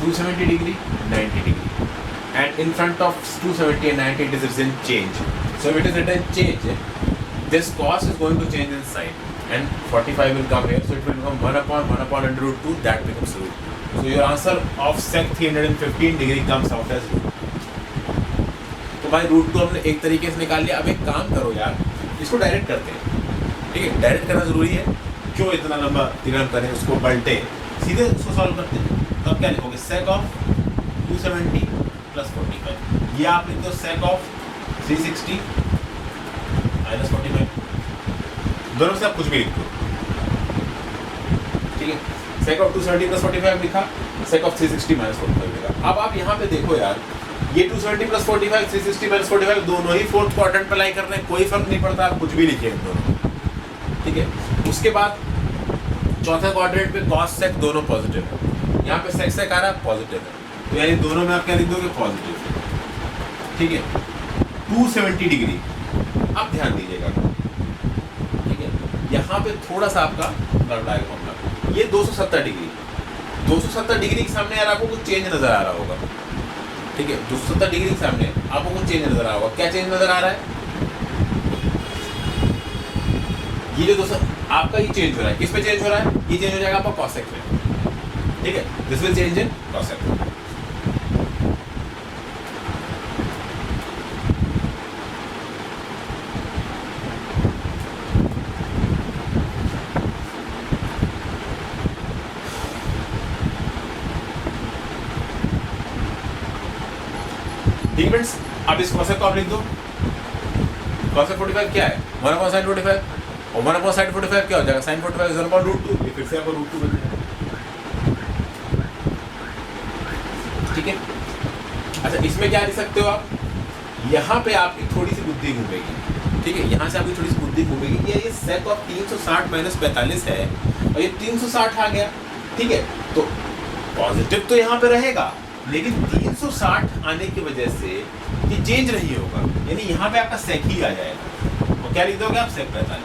270 degree, 90 degree. And in front of 270 and 90 it is written change. So if it is written change, this cos is going to change in sign, and 45 will come here, so it will become 1/√2, that becomes root. So your answer of sec 315 degree comes out as root. तो भाई root को हमने एक तरीके से निकाल लिया। अब एक काम करो यार, इसको डायरेक्ट करते हैं, ठीक है, डायरेक्ट करना जरूरी है, क्यों इतना लंबा तिरम करें, उसको पलटे, सीधे उसको सॉल्व करते हैं। तो अब क्या लिखोगे, sec of 270 plus 45, ये आप लिख दो sec of 360 minus 45, दोनों से आप कुछ भी लिख दो, ठीक है। sec of 270 plus 45 लिखा, sec of 360 minus 45 लिखा। अब आप यहाँ पे देखो यार, ये 270 plus 45, 360 minus 45 दोनों ही फोर्थ क्वाड्रेंट पे लाई कर रहे हैं, कोई फर्क नहीं पड़ता, आप कुछ भी लिखिए इन दोनों, ठीक है। उसके बाद चौथा क्वाड्रेंट पे cos sec दोनों पॉजिटिव है, यहाँ पे sec sec आ रहा है पॉजिटिव है, तो यानी दोनों में आप क्या लिख दोगे, पॉजिटिव, ठीक है। 270 डिग्री, अब ध्यान दीजिएगा, ठीक है, यहाँ पे थोड़ा सा आपका गड़बड़ाएगा मामला। ये 270 डिग्री, 270 डिग्री के सामने यार आपको कुछ चेंज नजर आ रहा होगा, ठीक है। 270 डिग्री के सामने आपको कुछ चेंज नजर आ रहा होगा। क्या चेंज नजर आ रहा है, ये जो 200 आपका ये चेंज हो रहा है, किस पे चेंज हो रहा है, ये चेंज हो जाएगा आपका cos sec में, ठीक है, this will change in cos sec। ठीक फ्रेंड्स, अब इस cos sec को आप लिख दो। cos sec 45 क्या है, 1/sin 45, और 1/sin 45 क्या हो जाएगा, sin 45 is 1/√2, ये फिर से आपको √2 बन जाएगा, ठीक है। अच्छा, इसमें क्या लिख सकते हो आप, यहाँ पे आपकी थोड़ी सी बुद्धि घूमेगी, ठीक है, यहाँ से आपकी थोड़ी सी बुद्धि घूमेगी कि ये sec of 360 minus 45 है और ये 360 आ गया, ठीक है, तो पॉजिटिव तो यहाँ पे रहेगा, लेकिन 360 आने की वजह से ये चेंज नहीं होगा, यानी यहाँ पे आपका sec ही आ जाएगा, और क्या लिख दोगे आप sec 45,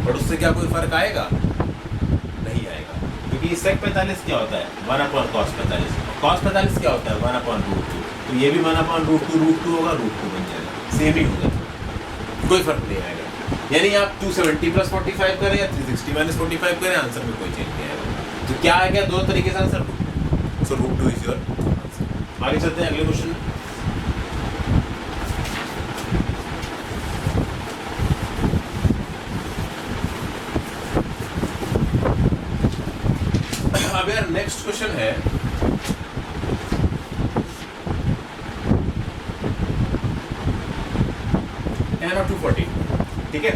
और उससे क्या कोई फर्क आएगा, नहीं आएगा, क्योंकि ये sec 45 क्या होता है, 1/cos 45, cos 45 क्या होता है 1/√2, तो ये भी 1/√2 होगा, √2 बन जाएगा, सेम ही होगा, कोई फर्क नहीं आएगा। यानी आप 270 प्लस 45 करें या 360 माइनस 45 करें, आंसर में कोई चेंज नहीं आएगा। तो क्या आ गया, दोनों तरीके से answer, so √2 is your answer. आगे चलते हैं अगले क्वेश्चन। अब यार नेक्स्ट क्वेश्चन है, tan of 240, ठीक है,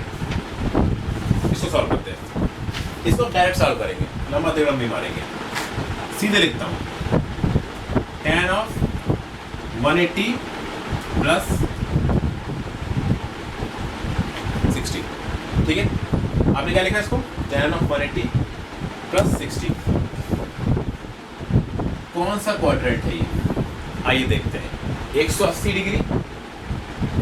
इसको सॉल्व करते हैं। इसको डायरेक्ट सॉल्व करेंगे, लंबा तिरम भी मारेंगे, सीधे लिखता हूँ, tan of 180 प्लस 60, ठीक है। आपने क्या लिखा है इसको, tan of 180 प्लस 60, कौन सा क्वाड्रेंट है ये, आइए देखते हैं। 180 डिग्री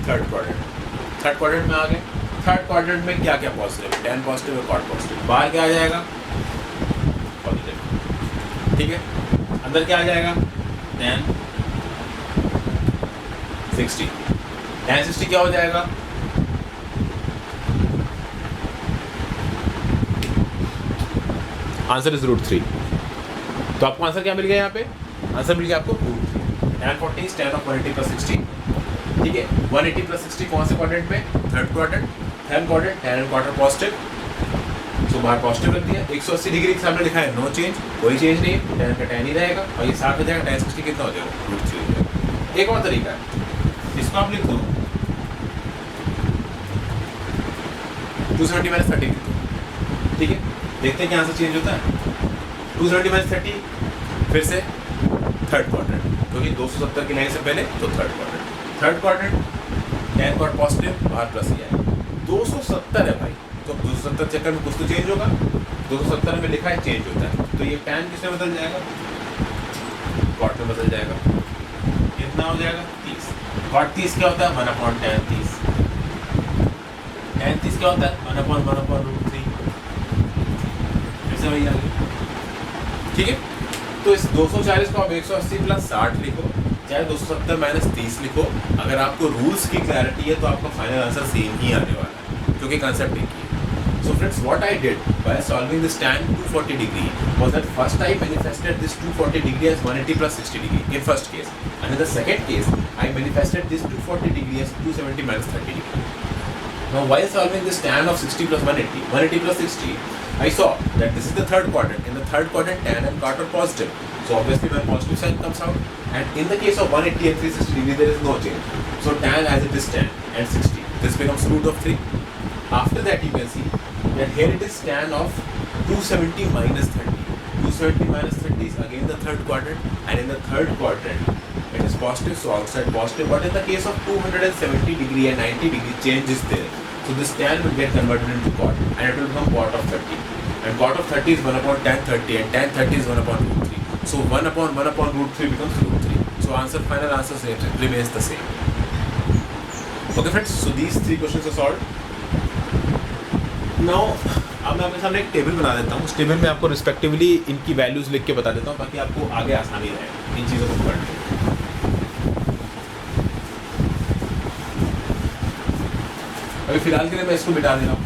थर्ड क्वाड्रेंट में आ गए। थर्ड क्वाड्रेंट में क्या क्या पॉजिटिव है, tan पॉजिटिव और cot पॉजिटिव, बाहर क्या आ जाएगा, पॉजिटिव, ठीक है। अंदर क्या आ जाएगा, tan 60, tan 60 क्या हो जाएगा, आंसर इज √3। तो आपको आंसर क्या मिल गया यहाँ पे? आंसर मिल गया आपको √3। tan 40 is tan of 180 plus 60। ठीक है, 180 plus 60 कौन से क्वाड्रेंट में? Third quadrant. Third quadrant, tan and quarter positive, so बाहर पॉजिटिव रख दिया। 180 डिग्री के सामने लिखा है नो चेंज, कोई चेंज नहीं है, tan का tan ही रहेगा और ये 60 हो जाएगा, tan 60 कितना हो जाएगा? √3 हो जाएगा। एक और तरीका है, इसको आप लिख दो 270 - 30 लिख दो। ठीक है, देखते हैं क्या आंसर चेंज होता है। 270 - 30 फिर से थर्ड क्वाड्रेंट, क्योंकि 270 की लाइन से पहले तो third quadrant. Third quadrant, tan cot positive, बाहर प्लस ही आएगा। 270 है भाई, तो 270 चक्कर में कुछ तो चेंज होगा। 270 में लिखा है चेंज होता है, तो ये tan किसमें बदल जाएगा? कॉट में बदल जाएगा। कितना हो जाएगा? 30। कॉट 30 क्या होता है? 1/tan 30। tan 30 क्या होता है? 1/1/√3। फिर से वही आ गया। ठीक है, तो इस 240 को आप 180 + 60 लिखो, चाहे 270 - 30 लिखो। अगर आपको रूल्स की क्लैरिटी है तो आपका फाइनल आंसर सेम ही आने वाला है, क्योंकि कंसेप्ट एक ही है। So friends, what I did by solving this tan 240 degree was that first I manifested this 240 degree as 180 + 60 degree in first case, and in the second case I manifested this 240 degree as 270 - 30 degree. Now while solving this tan of 60 + 180, 180 + 60, I saw that this is the third quadrant. In the third quadrant, tan and cot are positive, so obviously my positive sign comes out. And in the case of 180 and 360 degree, there is no change. So tan as it is tan and 60, this becomes √3. After that, you can see that here it is tan of 270 - 30. 270 - 30 is again the third quadrant, and in the third quadrant, it is positive, so outside positive. But in the case of 270 degree and 90 degree, change is there. So this tan will get converted into cot, and it will become cot of 30. And cot of 30 is 1/tan 30, and tan 30 is 1/√3. So 1/1/√3 becomes √3. So answer, final answer remains the same. Okay friends, so these 3 questions are solved. Now अब मैं अपने सामने एक table बना देता हूँ। उस table में आपको रिस्पेक्टिवली इनकी वैल्यूज लिख के बता देता हूँ, ताकि आपको आगे आसानी रहे इन चीज़ों को पकड़ने में। अभी फिलहाल के लिए मैं इसको मिटा दे रहा हूँ।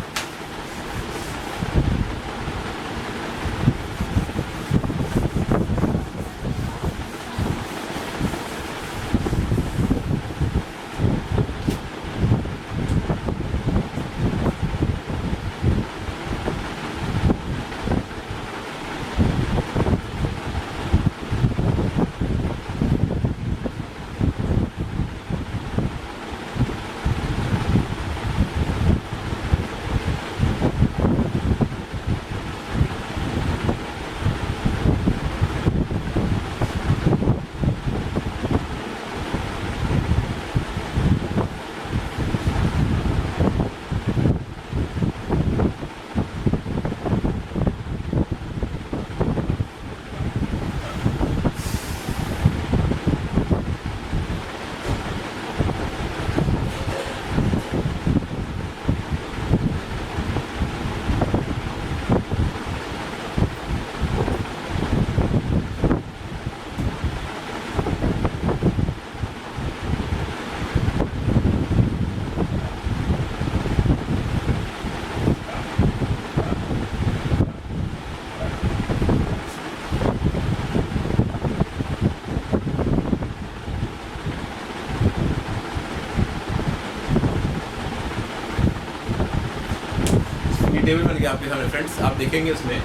टेबल बन गया आपके सामने फ्रेंड्स। आप देखेंगे इसमें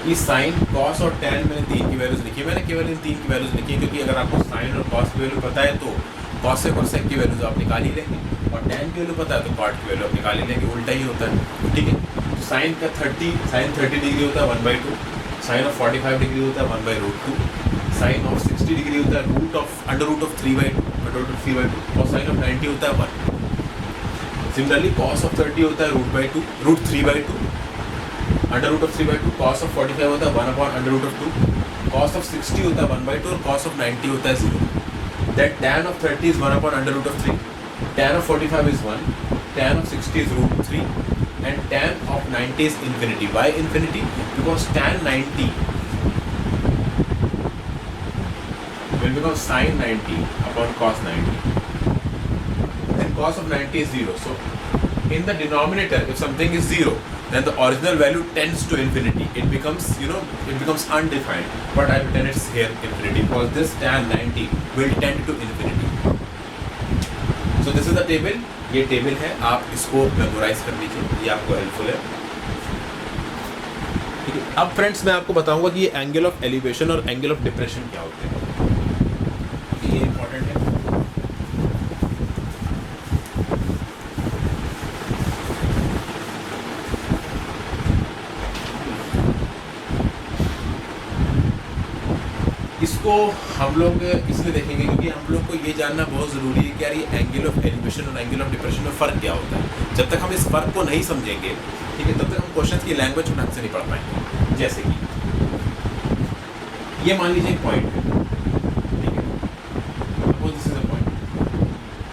कि साइन, कॉस और टैन मैंने 3 की वैल्यूज लिखी है। मैंने केवल इन 3 की वैल्यूज लिखी है, क्योंकि अगर आपको साइन और कॉस की वैल्यू पता है तो कॉसेक और सेक की वैल्यूज आप निकाल ही लेंगे, और टैन की वैल्यू पता है तो कॉट की वैल्यू आप निकाल ही लेंगे। उल्टा ही होता है, ठीक है। तो साइन 30 डिग्री होता है 1/2, साइन ऑफ 45 डिग्री होता है 1/√2, साइन ऑफ 60 डिग्री होता है √3/2, √3/2, और साइन ऑफ 90 होता है 1। सिमिलरली कॉस ऑफ 30 होता है √3/2, √3/2, कॉस ऑफ 45 होता है 1/√2, कॉस ऑफ 60 होता है 1/2, और कॉस ऑफ 90 होता है 0। That tan of 30 is 1/√3, tan of 45 is 1, tan of 60 is √3, and tan of 90 is infinity. Why infinity? Because tan 90 will become sin 90 upon cos 90. Cos of 90 is 0. So in the denominator, if something is 0, then the original value tends to infinity. It becomes, it becomes undefined. But I have written it's here infinity because this tan 90 will tend to infinity. So this is the table. ये table है, आप इसको memorise कर लीजिए, ये आपको helpful है। ठीक है, अब फ्रेंड्स मैं आपको बताऊंगा कि ये एंगल ऑफ एलिवेशन और एंगल ऑफ डिप्रेशन क्या होते हैं। ये इंपॉर्टेंट है। इसको हम लोग इसलिए देखेंगे क्योंकि हम लोग को ये जानना बहुत ज़रूरी है कि यार ये एंगल ऑफ एलिवेशन और एंगल ऑफ डिप्रेशन में फ़र्क क्या होता है। जब तक हम इस फ़र्क को नहीं समझेंगे, ठीक है, तब तक हम क्वेश्चन की लैंग्वेज ढंग से नहीं पढ़ पाएंगे। जैसे कि ये मान लीजिए एक पॉइंट है, ठीक है, suppose this is a point,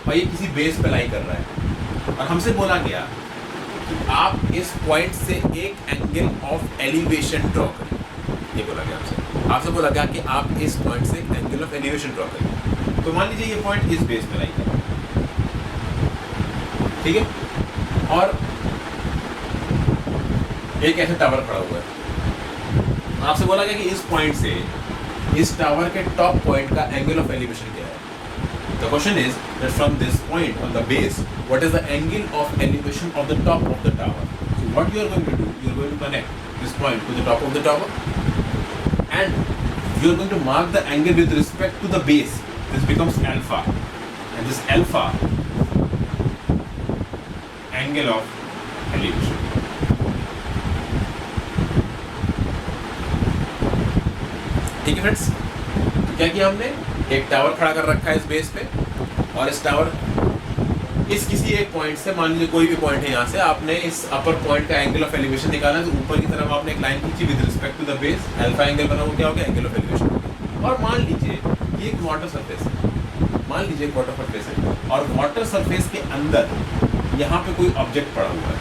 और ये किसी बेस पे लाई कर रहा है और हमसे बोला गया कि आप इस पॉइंट से एक एंगल ऑफ एलिवेशन ड्रॉ करें। ये बोला गया आपसे बोला गया कि आप इस पॉइंट से एंगल ऑफ एलिवेशन ड्रॉ करें। तो मान लीजिए ये पॉइंट इस बेस पे लाई कर रहा है, ठीक है, और एक ऐसे टावर खड़ा हुआ है। आपसे बोला गया कि इस पॉइंट से इस टावर के टॉप पॉइंट का एंगल ऑफ एलिवेशन क्या है। The question is that from this point on the base what is the angle of elevation of the top of the tower. So what you are going to do, you are going to connect this point to the top of the tower and you are going to mark the angle with respect to the base. This becomes alpha, and this alpha angle of elevation. ठीक है friends, तो क्या किया हमने, एक tower खड़ा कर रखा है इस बेस पे, और इस टावर इस किसी एक पॉइंट से, मान लीजिए कोई भी पॉइंट है, यहाँ से आपने इस अपर पॉइंट का एंगल ऑफ एलिवेशन निकाला है, तो ऊपर की तरफ आपने एक लाइन खींची with respect to the base, alpha angle बना, वो क्या हो गया, एंगल ऑफ एलिवेशन। और मान लीजिए ये एक वाटर सरफेस है, मान लीजिए एक वाटर सरफेस है, और वाटर सरफेस के अंदर यहाँ पे कोई ऑब्जेक्ट पड़ा हुआ है,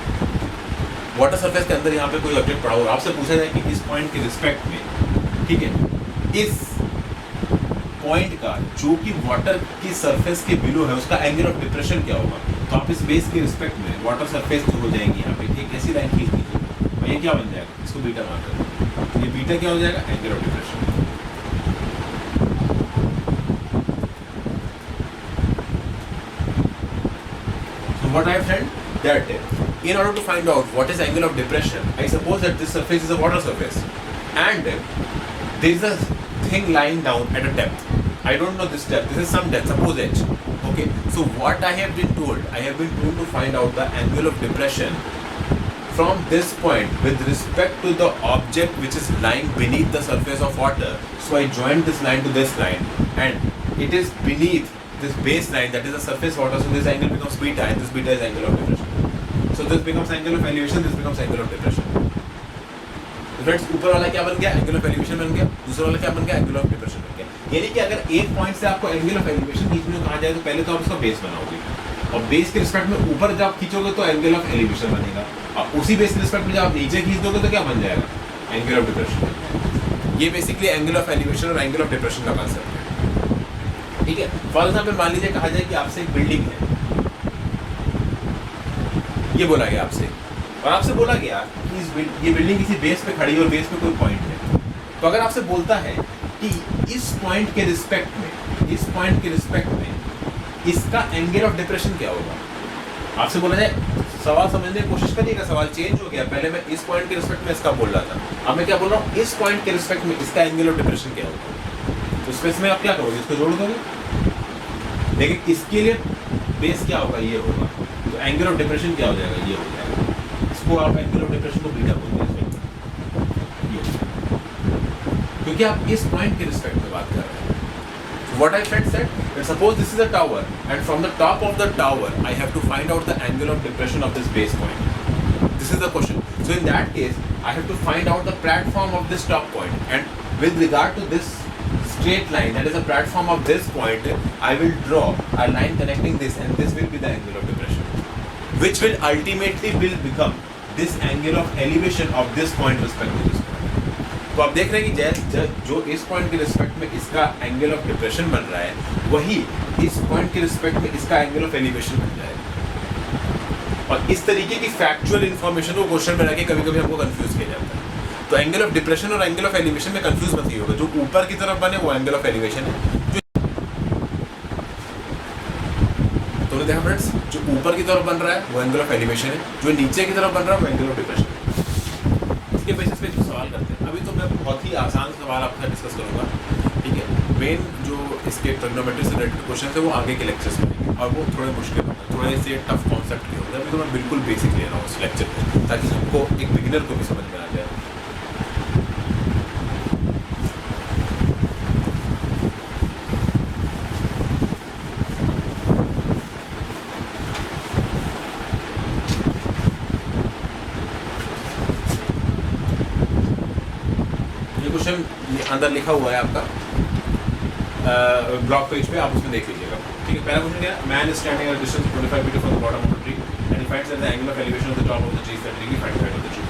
वाटर सरफेस के अंदर यहाँ पे कोई ऑब्जेक्ट पड़ा हुआ है। आपसे पूछा जाए कि इस पॉइंट के रिस्पेक्ट में, ठीक है, इस पॉइंट का जो कि वाटर की सरफेस के बिलो है उसका एंगल ऑफ डिप्रेशन क्या होगा। तो आप इस बेस के रिस्पेक्ट में वाटर सरफेस जो हो जाएगी यहाँ पे, एक ऐसी लाइन खींच लीजिए, और ये क्या बन जाएगा, इसको बीटा मार्कर, ये बीटा क्या हो जाएगा, angle of depression. So what I have said that in order to find out what is angle of depression, I suppose that this surface is a water surface and there is a thing lying down at a depth. I don't know this depth. This is some depth. Suppose h. Okay. So what I have been told, I have been told to find out the angle of depression from this point with respect to the object which is lying beneath the surface of water. So I joined this line to this line, and it is beneath this baseline, that is the surface water. So this angle becomes beta, and this beta is angle of depression. So this becomes angle of elevation. This becomes angle of depression. Friends, ऊपर वाला क्या बन गया, angle of elevation बन गया, दूसरा वाला क्या बन गया, एंगल ऑफ डिप्रेशन बन गया। यानी कि अगर एक पॉइंट से आपको एंगल ऑफ एलिवेशन खींचने को कहा जाए तो पहले तो आप उसका बेस बनाओगे, और बेस के रिस्पेक्ट में ऊपर जब आप खींचोगे तो एंगल ऑफ एलिवेशन बनेगा, और उसी बेस के रिस्पेक्ट में जब आप नीचे खींच दोगे तो क्या बन जाएगा, एंगल ऑफ डिप्रेशन। ये बेसिकली एंगल ऑफ एलिवेशन और एंगल ऑफ डिप्रेशन का कॉन्सेप्ट है। ठीक है, फॉर एग्जाम्पल मान लीजिए कहा जाए कि आपसे एक बिल्डिंग है, ये बोला गया आपसे, और आपसे बोला गया कि ये बिल्डिंग किसी बेस पे खड़ी है और बेस पे कोई पॉइंट है। तो अगर आपसे बोलता है कि इस पॉइंट के रिस्पेक्ट में, इस पॉइंट के रिस्पेक्ट में इसका एंगल ऑफ डिप्रेशन क्या होगा, आपसे बोला जाए, सवाल समझने की कोशिश करिएगा, सवाल चेंज हो गया। पहले मैं इस पॉइंट के रिस्पेक्ट में इसका बोल रहा था, अब मैं क्या बोल रहा हूँ, इस पॉइंट के रिस्पेक्ट में इसका एंगल ऑफ डिप्रेशन क्या होगा। तो स्पेस में आप क्या करोगे, इसको जोड़ दोगे, लेकिन इसके लिए बेस क्या होगा, ये होगा, तो एंगल ऑफ डिप्रेशन क्या हो जाएगा, ये हो जाएगा। इसको आप एंगल ऑफ डिप्रेशन को बीटा बोलते हैं, क्योंकि आप इस पॉइंट के रिस्पेक्ट में बात कर रहे हैं। What I said that suppose this is a tower, and from the top of the tower I have to find out the angle of depression of this base point. This is the question. So in that case I have to find out the platform of this top point, and with regard to this straight line, that is the platform of this point, I will draw a line connecting this, and this will be the angle of depression, which will ultimately become this angle of elevation of this point respect to this point. तो आप देख रहे हैं कि जो इस point के respect में इसका एंगल ऑफ डिप्रेशन बन रहा है, वही इस पॉइंट के रिस्पेक्ट में इसका एंगल ऑफ एलिवेशन बन जाएगा। और इस तरीके की फैक्चुअल इन्फॉर्मेशन को क्वेश्चन में लाके कभी कभी हमको कंफ्यूज किया जाता है। तो एंगल ऑफ डिप्रेशन और एंगल ऑफ एलिवेशन में कंफ्यूज मत होगा। जो ऊपर की तरफ बने वो एंगल ऑफ एलिवेशन है। तो देखा फ्रेंड्स, जो ऊपर की तरफ बन रहा है वो एंगल ऑफ एलिवेशन है, जो नीचे की तरफ बन रहा है वो एंगल ऑफ डिप्रेशन है। इसके बेसिस पे जो सवाल करते हैं, अभी तो मैं बहुत ही आसान सवाल आपके साथ डिस्कस करूंगा, ठीक है। मेन जो इसके ट्रिग्नोमेट्री से रिलेटेड क्वेश्चन है वो आगे के लेक्चर्स में आएंगे और वो थोड़े मुश्किल होंगे, थोड़े से टफ कॉन्सेप्ट के होंगे। अभी तो मैं बिल्कुल बेसिक ले रहा हूँ इस लेक्चर में, ताकि सबको एक बिगिनर को भी समझ में आ जाए। अंदर लिखा हुआ है आपका ब्लॉग पेज पे, आप उसमें देख लीजिएगा, ठीक है। पहला क्वेश्चन क्या है, man is standing at a distance 25 metre from the bottom of the tree and he finds that the angle of elevation of the top of the tree is 30 degree, find the height of the tree.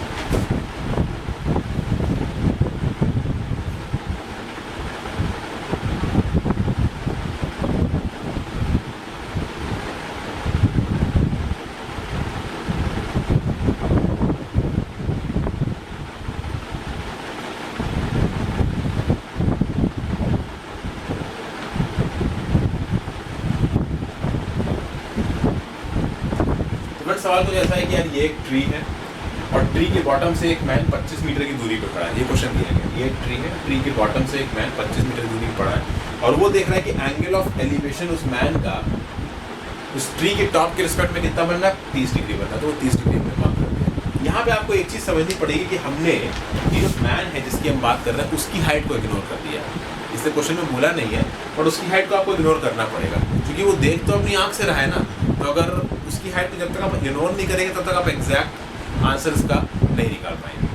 सवाल तो ऐसा है कि यार ये एक tree है और ट्री के बॉटम से एक मैन 25 मीटर की दूरी पर खड़ा है। ये क्वेश्चन दिया गया, ये एक ट्री है, ट्री के बॉटम से एक मैन 25 मीटर की दूरी पर खड़ा है और वो देख रहा है कि एंगल ऑफ एलिवेशन उस मैन का उस ट्री के टॉप के रिस्पेक्ट में कितना बनना है, 30 डिग्री बनना है। तो वो 30 डिग्री में बात करते हैं। यहाँ पे आपको एक चीज़ समझनी पड़ेगी कि हमने ये जो मैन है जिसकी हम बात कर रहे हैं उसकी हाइट को इग्नोर कर दिया। इससे क्वेश्चन में बोला नहीं है, बट उसकी हाइट को आपको इग्नोर करना पड़ेगा, क्योंकि वो देख तो अपनी आँख से रहा है ना। तो अगर उसकी हाइट को जब तक आप इग्नोर नहीं करेंगे तब तक आप एग्जैक्ट आंसर इसका नहीं निकाल पाएंगे,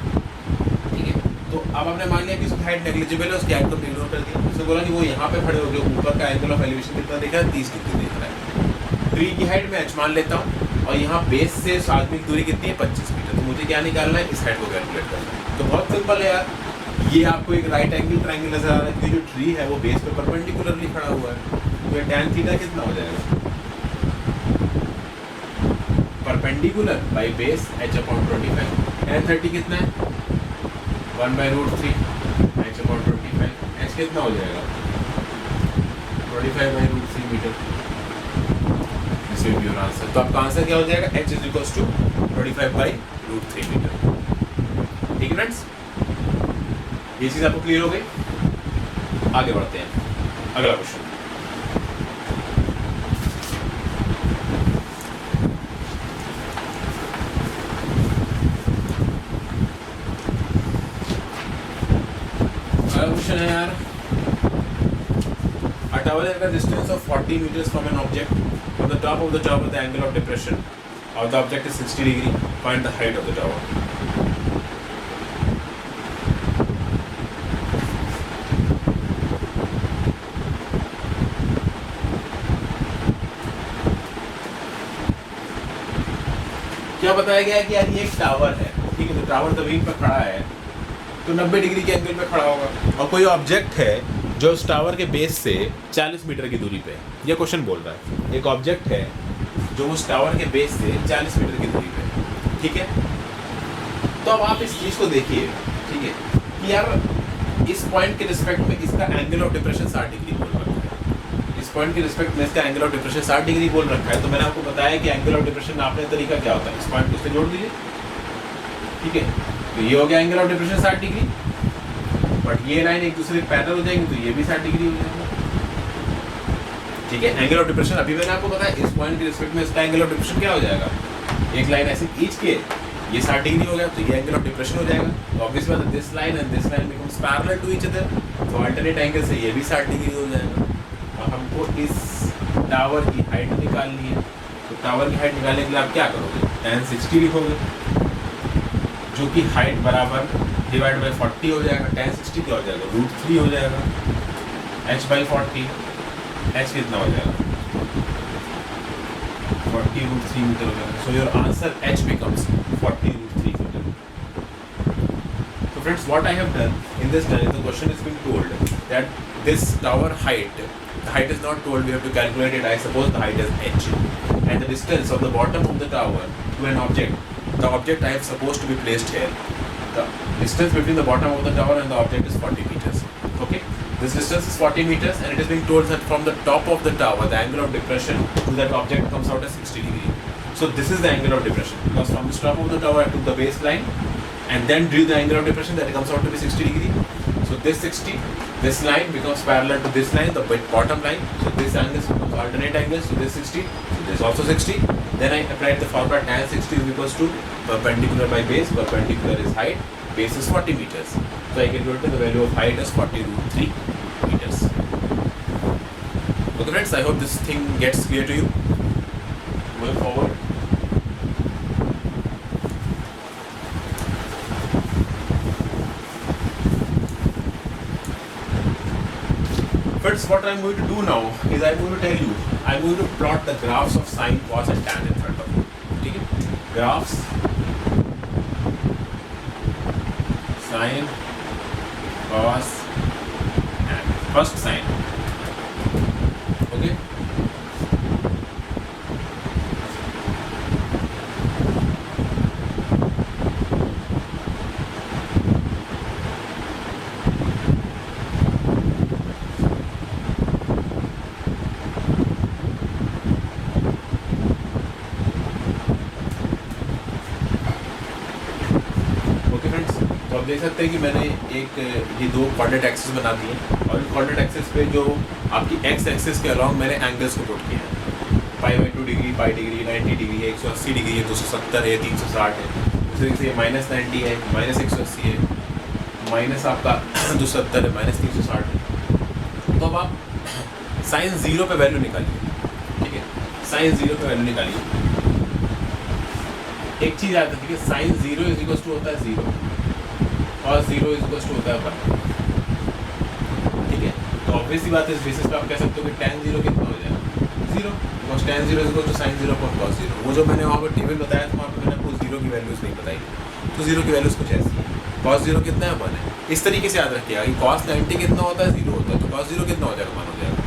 ठीक है। तो अब आपने मान लिया कि उसकी हाइट नेग्लिजिबल है, उसकी हाइट को इग्नोर कर दिया। उसने बोला कि वो यहाँ पे खड़े हो गए, ऊपर का एंगल ऑफ एलिवेशन कितना देखा है, 30 डिग्री देख रहा है। ट्री की हाइट मैं h मान लेता हूँ और यहाँ बेस से आदमी की दूरी कितनी है, 25 मीटर। तो मुझे क्या निकालना है, इस हाइट को कैलकुलेट करना है। तो बहुत सिंपल है यार, ये आपको एक राइट एंगल ट्रायंगल नजर आ रहा है, जो ट्री है वो बेस पे परपेंडिकुलरली खड़ा हुआ है। तो tan थीटा कितना हो जाएगा, perpendicular by base h/25। tan 30 कितना है, 1/√3 h/25। h कितना हो जाएगा, 25/√3 metre. This will be your answer. तो आपका आंसर क्या हो जाएगा, h = 25/√3 मीटर। ठीक है फ्रेंड्स, ये चीज आपको क्लियर हो गई। आगे बढ़ते हैं, अगला क्वेश्चन। क्वेश्चन है यार, a tower at a distance of 40 meters from an object, from the top of the tower the angle of depression of the object is 60 degree, find the height of the tower। क्या बताया गया है कि यार ये एक tower है, ठीक है। तो टावर जमीन पर खड़ा है तो 90 डिग्री के एंगल पे खड़ा होगा, और कोई ऑब्जेक्ट है जो उस टावर के बेस से 40 मीटर की दूरी पे है। ये क्वेश्चन बोल रहा है एक ऑब्जेक्ट है जो उस टावर के बेस से 40 मीटर की दूरी पे है, ठीक है। तो अब आप इस चीज़ को देखिए, ठीक है, कि यार इस पॉइंट के रिस्पेक्ट में इसका एंगल ऑफ डिप्रेशन 60 डिग्री बोल रखा है। इस पॉइंट के रिस्पेक्ट में इसका एंगल ऑफ डिप्रेशन 60 डिग्री बोल रखा है। तो मैंने आपको बताया कि एंगल ऑफ डिप्रेशन नापने का तरीका क्या होता है, इस पॉइंट को उससे जोड़ दीजिए, ठीक है। तो ये हो गया angle of depression 60 degree, but ये लाइन एक दूसरे के पैरेलल हो जाएंगे तो ये भी 60 डिग्री हो जाएगा, ठीक है। एंगल ऑफ डिप्रेशन अभी मैंने आपको बताया, इस पॉइंट के रिस्पेक्ट में इसका एंगल ऑफ डिप्रेशन क्या हो जाएगा, एक लाइन ऐसे खींच के ये 60 डिग्री हो गया तो ये एंगल ऑफ डिप्रेशन हो जाएगा। तो ऑब्वियसली बात है, this line and this line becomes parallel to each other, तो अल्टरनेट एंगल से ये भी 60 डिग्री हो जाएगा। अब हमको इस टावर की हाइट निकालनी है, तो टावर की हाइट निकालने के लिए आप क्या करोगे, tan 60 लिखोगे, जो कि हाइट बराबर डिवाइड बाई 40 हो जाएगा। tan 60 क्या हो जाएगा, √3 हो जाएगा, h/40, h कितना हो जाएगा, 40√3 मीटर हो जाएगा। So your answer h becomes 40√3 metre. So friends, what I have done in this study, the question has been told that this tower height, the height is not told, we have to calculate it. I suppose the height is h, and the distance of the bottom of the tower to an object, the object I have supposed to be placed here. The distance between the bottom of the tower and the object is 40 meters. Okay, this distance is 40 meters, and it is being told that from the top of the tower, the angle of depression to that object comes out as 60 degree. So this is the angle of depression, because from the top of the tower I took the baseline and then drew the angle of depression, that comes out to be 60 degree. So this 60, this line becomes parallel to this line, the bottom line. So this angle becomes alternate angles. So this 60, so this also 60. Then I applied the formula tan 60 is equals to perpendicular by base. Perpendicular is height, base is 40 meters. So I calculate the value of height as 40 root 3 meters. Okay friends, I hope this thing gets clear to you. Going forward. Friends, what I am going to do now is I am going to tell you, I am going to plot the graphs of sine, cos and tan in front of you. Okay? Graphs, sine, cos, tan. First sine. Okay? तो आप देख सकते हैं कि मैंने एक ये दो कोऑर्डिनेट एक्सिस बना दिए, और इन कोऑर्डिनेट एक्सिस पे जो आपकी एक्स एक्सिस के अलॉन्ग मैंने एंगल्स को पुट किए हैं। π/2 डिग्री, पाई डिग्री, 90 डिग्री है, 180 डिग्री है, 270 है, 360 है, उस तरीके से -90 है, -180 है, माइनस आपका 270 है, -360 है। तो अब आप साइन 0 पे वैल्यू निकालिए। ठीक है, साइन 0 पे वैल्यू निकालिए। एक चीज़ याद रखिए, साइन 0 इज इक्वल टू होता है 0 और 0 इज इक्वल टू होता है 1। ठीक है, तो ऑब्वियसली बात है, इस बेसिस पे आप कह सकते हो कि tan 0 कितना हो जाएगा 0, because tan 0 is equal to sin 0 upon cos 0। वो जो मैंने वहाँ पर टेबल बताया था, वहाँ पर मैंने आपको 0 की वैल्यूज़ नहीं बताई, तो 0 की वैल्यूज़ कुछ ऐसी है। cos 0 कितना है 1 है। इस तरीके से याद रखिएगा कि cos 90 कितना होता है 0 होता है, तो cos 0 कितना हो जाएगा 1 हो जाएगा।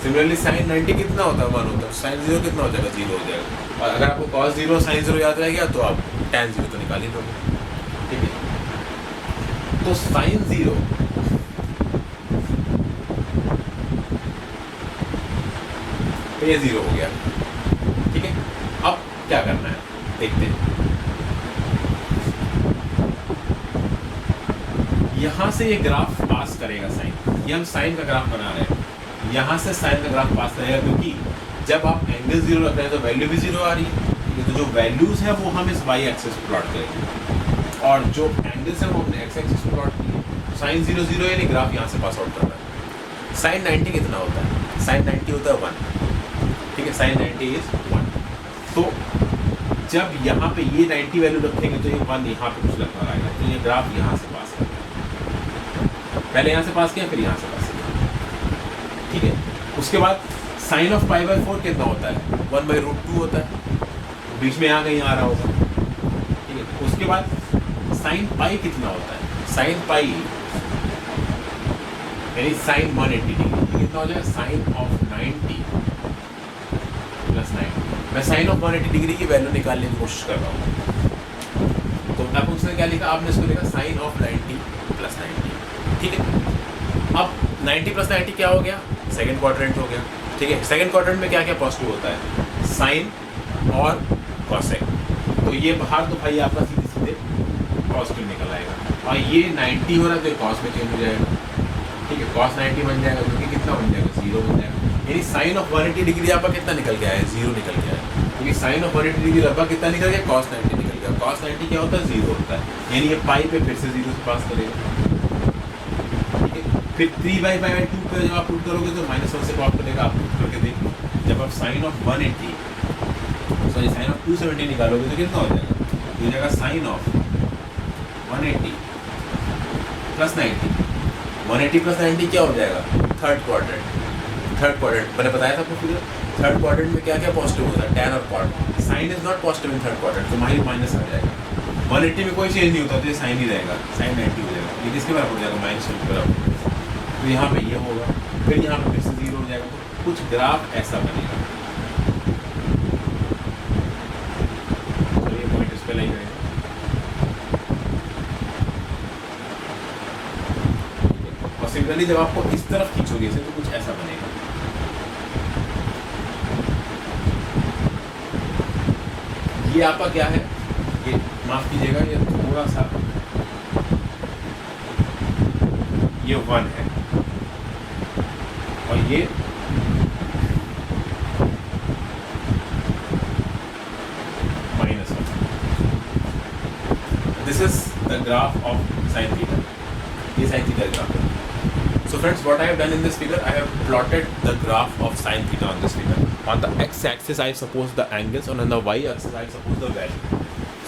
सिमिलरली sin 90 कितना होता है 1 होता है, sin 0 कितना हो जाएगा 0 हो जाएगा। और अगर आपको cos 0 sin 0 याद रह गया तो आप tan 0 तो निकाल ही दोगे। ठीक है, तो sin 0 पे 0 हो गया। ठीक है, अब क्या करना है देखते हैं। यहां से ये ग्राफ पास करेगा साइन, ये हम साइन का ग्राफ बना रहे हैं, यहां से साइन का ग्राफ पास करेगा, क्योंकि जब आप एंगल 0 रख रहे हैं तो वैल्यू भी 0 आ रही है। तो जो वैल्यूज है वो हम इस y एक्सिस पे प्लॉट करेंगे, और जो एंगल्स है वो हमने x एक्सिस पे प्लॉट किए। साइन 0 0 यानी ग्राफ यहाँ से पास आउट कर रहा है। साइन 90 कितना होता है, साइन 90 होता है 1। ठीक है, साइन 90 इज 1। तो जब यहाँ पे ये 90 वैल्यू रखेंगे तो ये 1 यहाँ पे कुछ लगता आएगा, तो ये ग्राफ यहाँ से पास करेगा। पहले यहाँ से पास किया, फिर यहाँ से पास किया। ठीक है, उसके बाद साइन ऑफ π/4 कितना होता है 1/√2 होता है, बीच में यहाँ कहीं आ रहा होगा। ठीक है, उसके बाद साइन पाई कितना होता है, साइन पाई यानी साइन 180 डिग्री कितना हो जाएगा, साइन ऑफ 90 प्लस 90। मैं साइन ऑफ 180 डिग्री की वैल्यू निकालने की कोशिश कर रहा हूँ। तो आपको उसने क्या लिखा, आपने इसको लिखा साइन ऑफ 90 प्लस 90। ठीक है, अब 90 प्लस 90 क्या हो गया, सेकेंड क्वाड्रेंट हो गया। ठीक है, सेकेंड क्वाड्रेंट में क्या क्या पॉजिटिव होता है, साइन और कॉसेक। तो ये बाहर तो भाई आपका सीधे सीधे पॉजिटिव निकल आएगा, और ये 90 हो रहा है तो कॉस में चेंज हो जाएगा। ठीक है, कॉस 90 बन जाएगा, जो कि कितना बन जाएगा 0 बन जाएगा। यानी साइन ऑफ 180 डिग्री आपका कितना निकल गया है, 0 निकल गया है। क्योंकि साइन ऑफ 180 डिग्री लगभग कितना निकल गया, कॉस 90 निकल गया। कॉस 90 क्या होता है, 0 होता है, यानी ये पाई पे फिर से 0 से पास करेगा। ठीक है, फिर 3/2 पे जब आप पुट करोगे तो -1 से पास करेगा। आप पुट करके देखो, जब आप sine of 180 sorry sine of 270 निकालोगे तो कितना हो जाएगा, हो जाएगा साइन ऑफ 180 प्लस 90। 180 प्लस 90 क्या हो जाएगा, थर्ड क्वाड्रेंट। थर्ड क्वाड्रेंट मैंने बताया था आपको फिगर, थर्ड क्वाड्रेंट में क्या क्या पॉजिटिव होता है, tan और cot। Sine is not positive in third quadrant, तो माइनस माइनस आ जाएगा। 180 में कोई चेंज नहीं होता, तो ये साइन ही रहेगा, साइन 90 हो जाएगा। ये किसके बराबर हो जाएगा, -1 के बराबर। तो यहाँ पे ये होगा, फिर यहाँ पे फिर से 0 हो जाएगा। तो कुछ ग्राफ ऐसा बनेगा। सिमिलरली जब आपको इस तरफ खींचोगे इसे तो कुछ ऐसा बनेगा। ये आपका क्या है, ये माफ कीजिएगा, ये थोड़ा सा ये 1 है और ये -1। This is the graph of sine theta. ये साइन थीटा ग्राफ है। So friends, what I have done in this figure, I have plotted the graph of sin theta on this figure. On the x-axis, I suppose the angles, and on the y-axis, I suppose the value.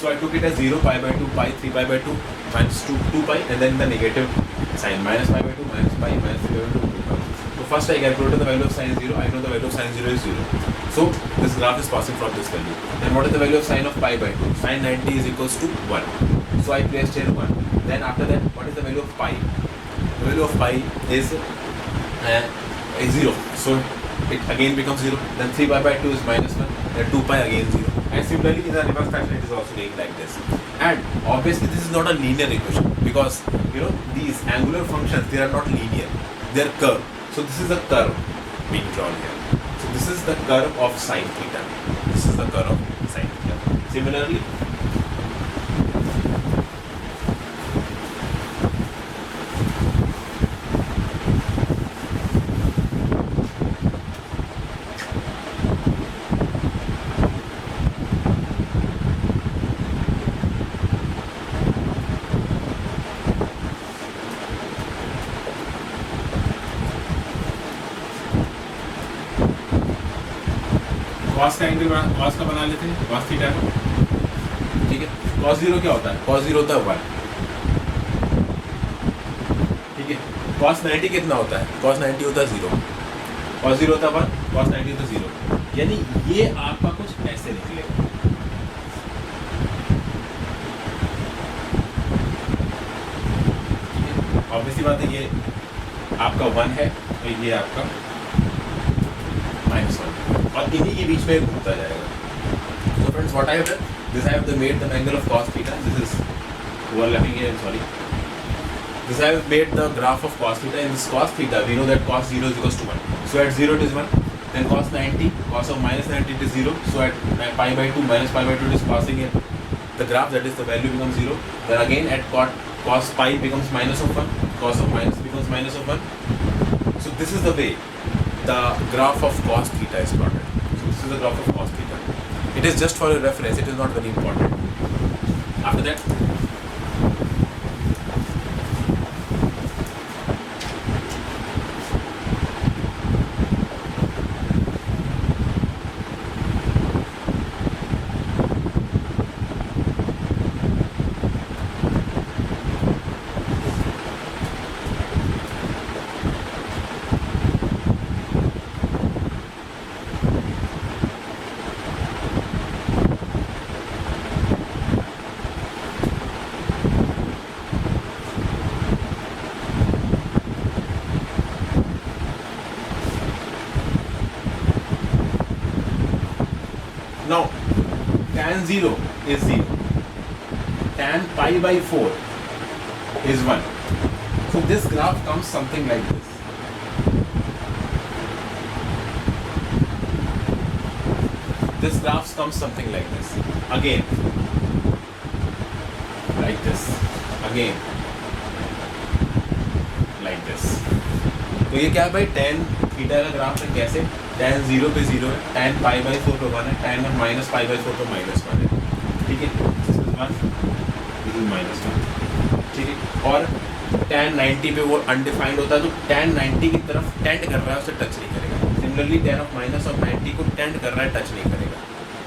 So I took it as 0, pi by 2, pi, 3 pi by 2, minus 2 pi, and then the negative sign, minus pi by 2, minus pi, minus 3 by 2, 2 pi. So first I calculated the value of sin 0. I know the value of sin 0 is 0. So this graph is passing from this value. Then what is the value of sin of pi by 2? Sin 90 is equals to 1. So I placed here 1. Then after that, what is the value of pi? The value of pi is 0, so it again becomes 0. Then 3 pi by 2 is -1, then 2 pi again 0. And similarly in the reverse fashion it is also being like this. And obviously this is not a linear equation, because you know these angular functions, they are not linear, they are curve. So this is a curve being drawn here. So this is the curve of sin theta. This is the curve of sin theta. Similarly, cos का angle cos का बना लेते हैं, cos theta. ठीक है, cos 0 क्या होता है? cos 0 होता है 1। ठीक है, cos 90 कितना होता है? cos 90 होता है 0। cos 0 होता है 1, cos 90 होता है 0। यानी ये आपका कुछ ऐसे निकलेगा। ऑब्वियसली बात है, ये आपका 1 है और ये आपका -1, और इन्हीं के बीच में घूमता जाएगा। So friends, what I have done, this I have made the angle of cos theta. This is overlapping here. Sorry. This I have made the graph of cos theta. In this cos theta, we know that cos 0 is equals to 1. So at 0 it is 1. Then cos 90, cos of -90 it is 0. So at pi by 2, minus pi by 2 it is passing in the graph, that is the value becomes 0. Then again at cos pi becomes minus of 1. Cos of minus becomes minus of 1. So this is the way the graph of cos theta is plotted. So this is the graph of cos theta. It is just for a reference, it is not very important. After that, now tan 0 is 0, tan pi by 4 is 1. So this graph comes something like this. This graph comes something like this. Again, like this. Again, like this. तो ये क्या है भाई, tan theta का graph है। कैसे? tan 0 पे 0 है, tan pi by 4 पे 1 है, tan of minus pi by 4 पे -1 है। ठीक है, this is 1, this is -1। ठीक है, और tan 90 पे वो अनडिफाइंड होता है, तो tan 90 की तरफ टेंड कर रहा है, उसे टच नहीं करेगा। Similarly tan of minus of 90 को टेंड कर रहा है, टच नहीं करेगा।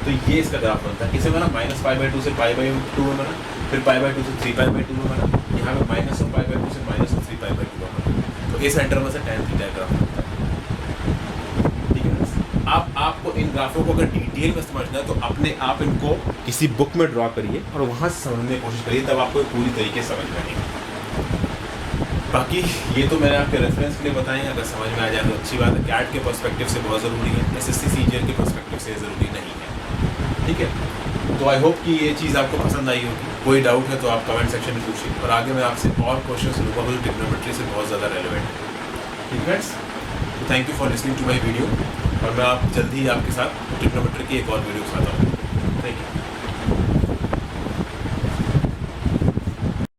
तो ये इसका ग्राफ बनता है। इसे बना माइनस पाई बाई 2 से पाई बाई 2 में बना, फिर पाई बाई 2 से 3 पाई बाई 2 में बना, यहाँ पे माइनस ऑफ पाई बाई 2 से माइनस ऑफ 3 पाई बाई 2 में बना। तो इस इंटरवल से tan थीटा ग्राफ बनता है। ठीक है, आपको इन ग्राफों को अगर डिटेल में समझना है तो अपने आप इनको किसी बुक में ड्रॉ करिए और वहाँ से समझने की कोशिश करिए, तब आपको पूरी तरीके से समझ में आएगी। बाकी ये तो मैंने आपके रेफरेंस के लिए बताएं, अगर समझ में आ जाए तो अच्छी बात है। कैट के पर्सपेक्टिव से बहुत ज़रूरी है, एसएससी सीजीएल के पर्सपेक्टिव से ज़रूरी नहीं है। ठीक है, तो आई होप कि ये चीज़ आपको पसंद आई होगी। कोई डाउट है तो आप कमेंट सेक्शन में पूछिए और आगे मैं आपसे और क्वेश्चन लूँगा जो ट्रिग्नोमेट्री से बहुत ज़्यादा रेलिवेंट है। ठीक फ्रेंड्स, तो thank you for listening to my video और मैं आप जल्दी ही आपके साथ ट्रिग्नोमेट्री की एक और वीडियो के साथ आऊँगा।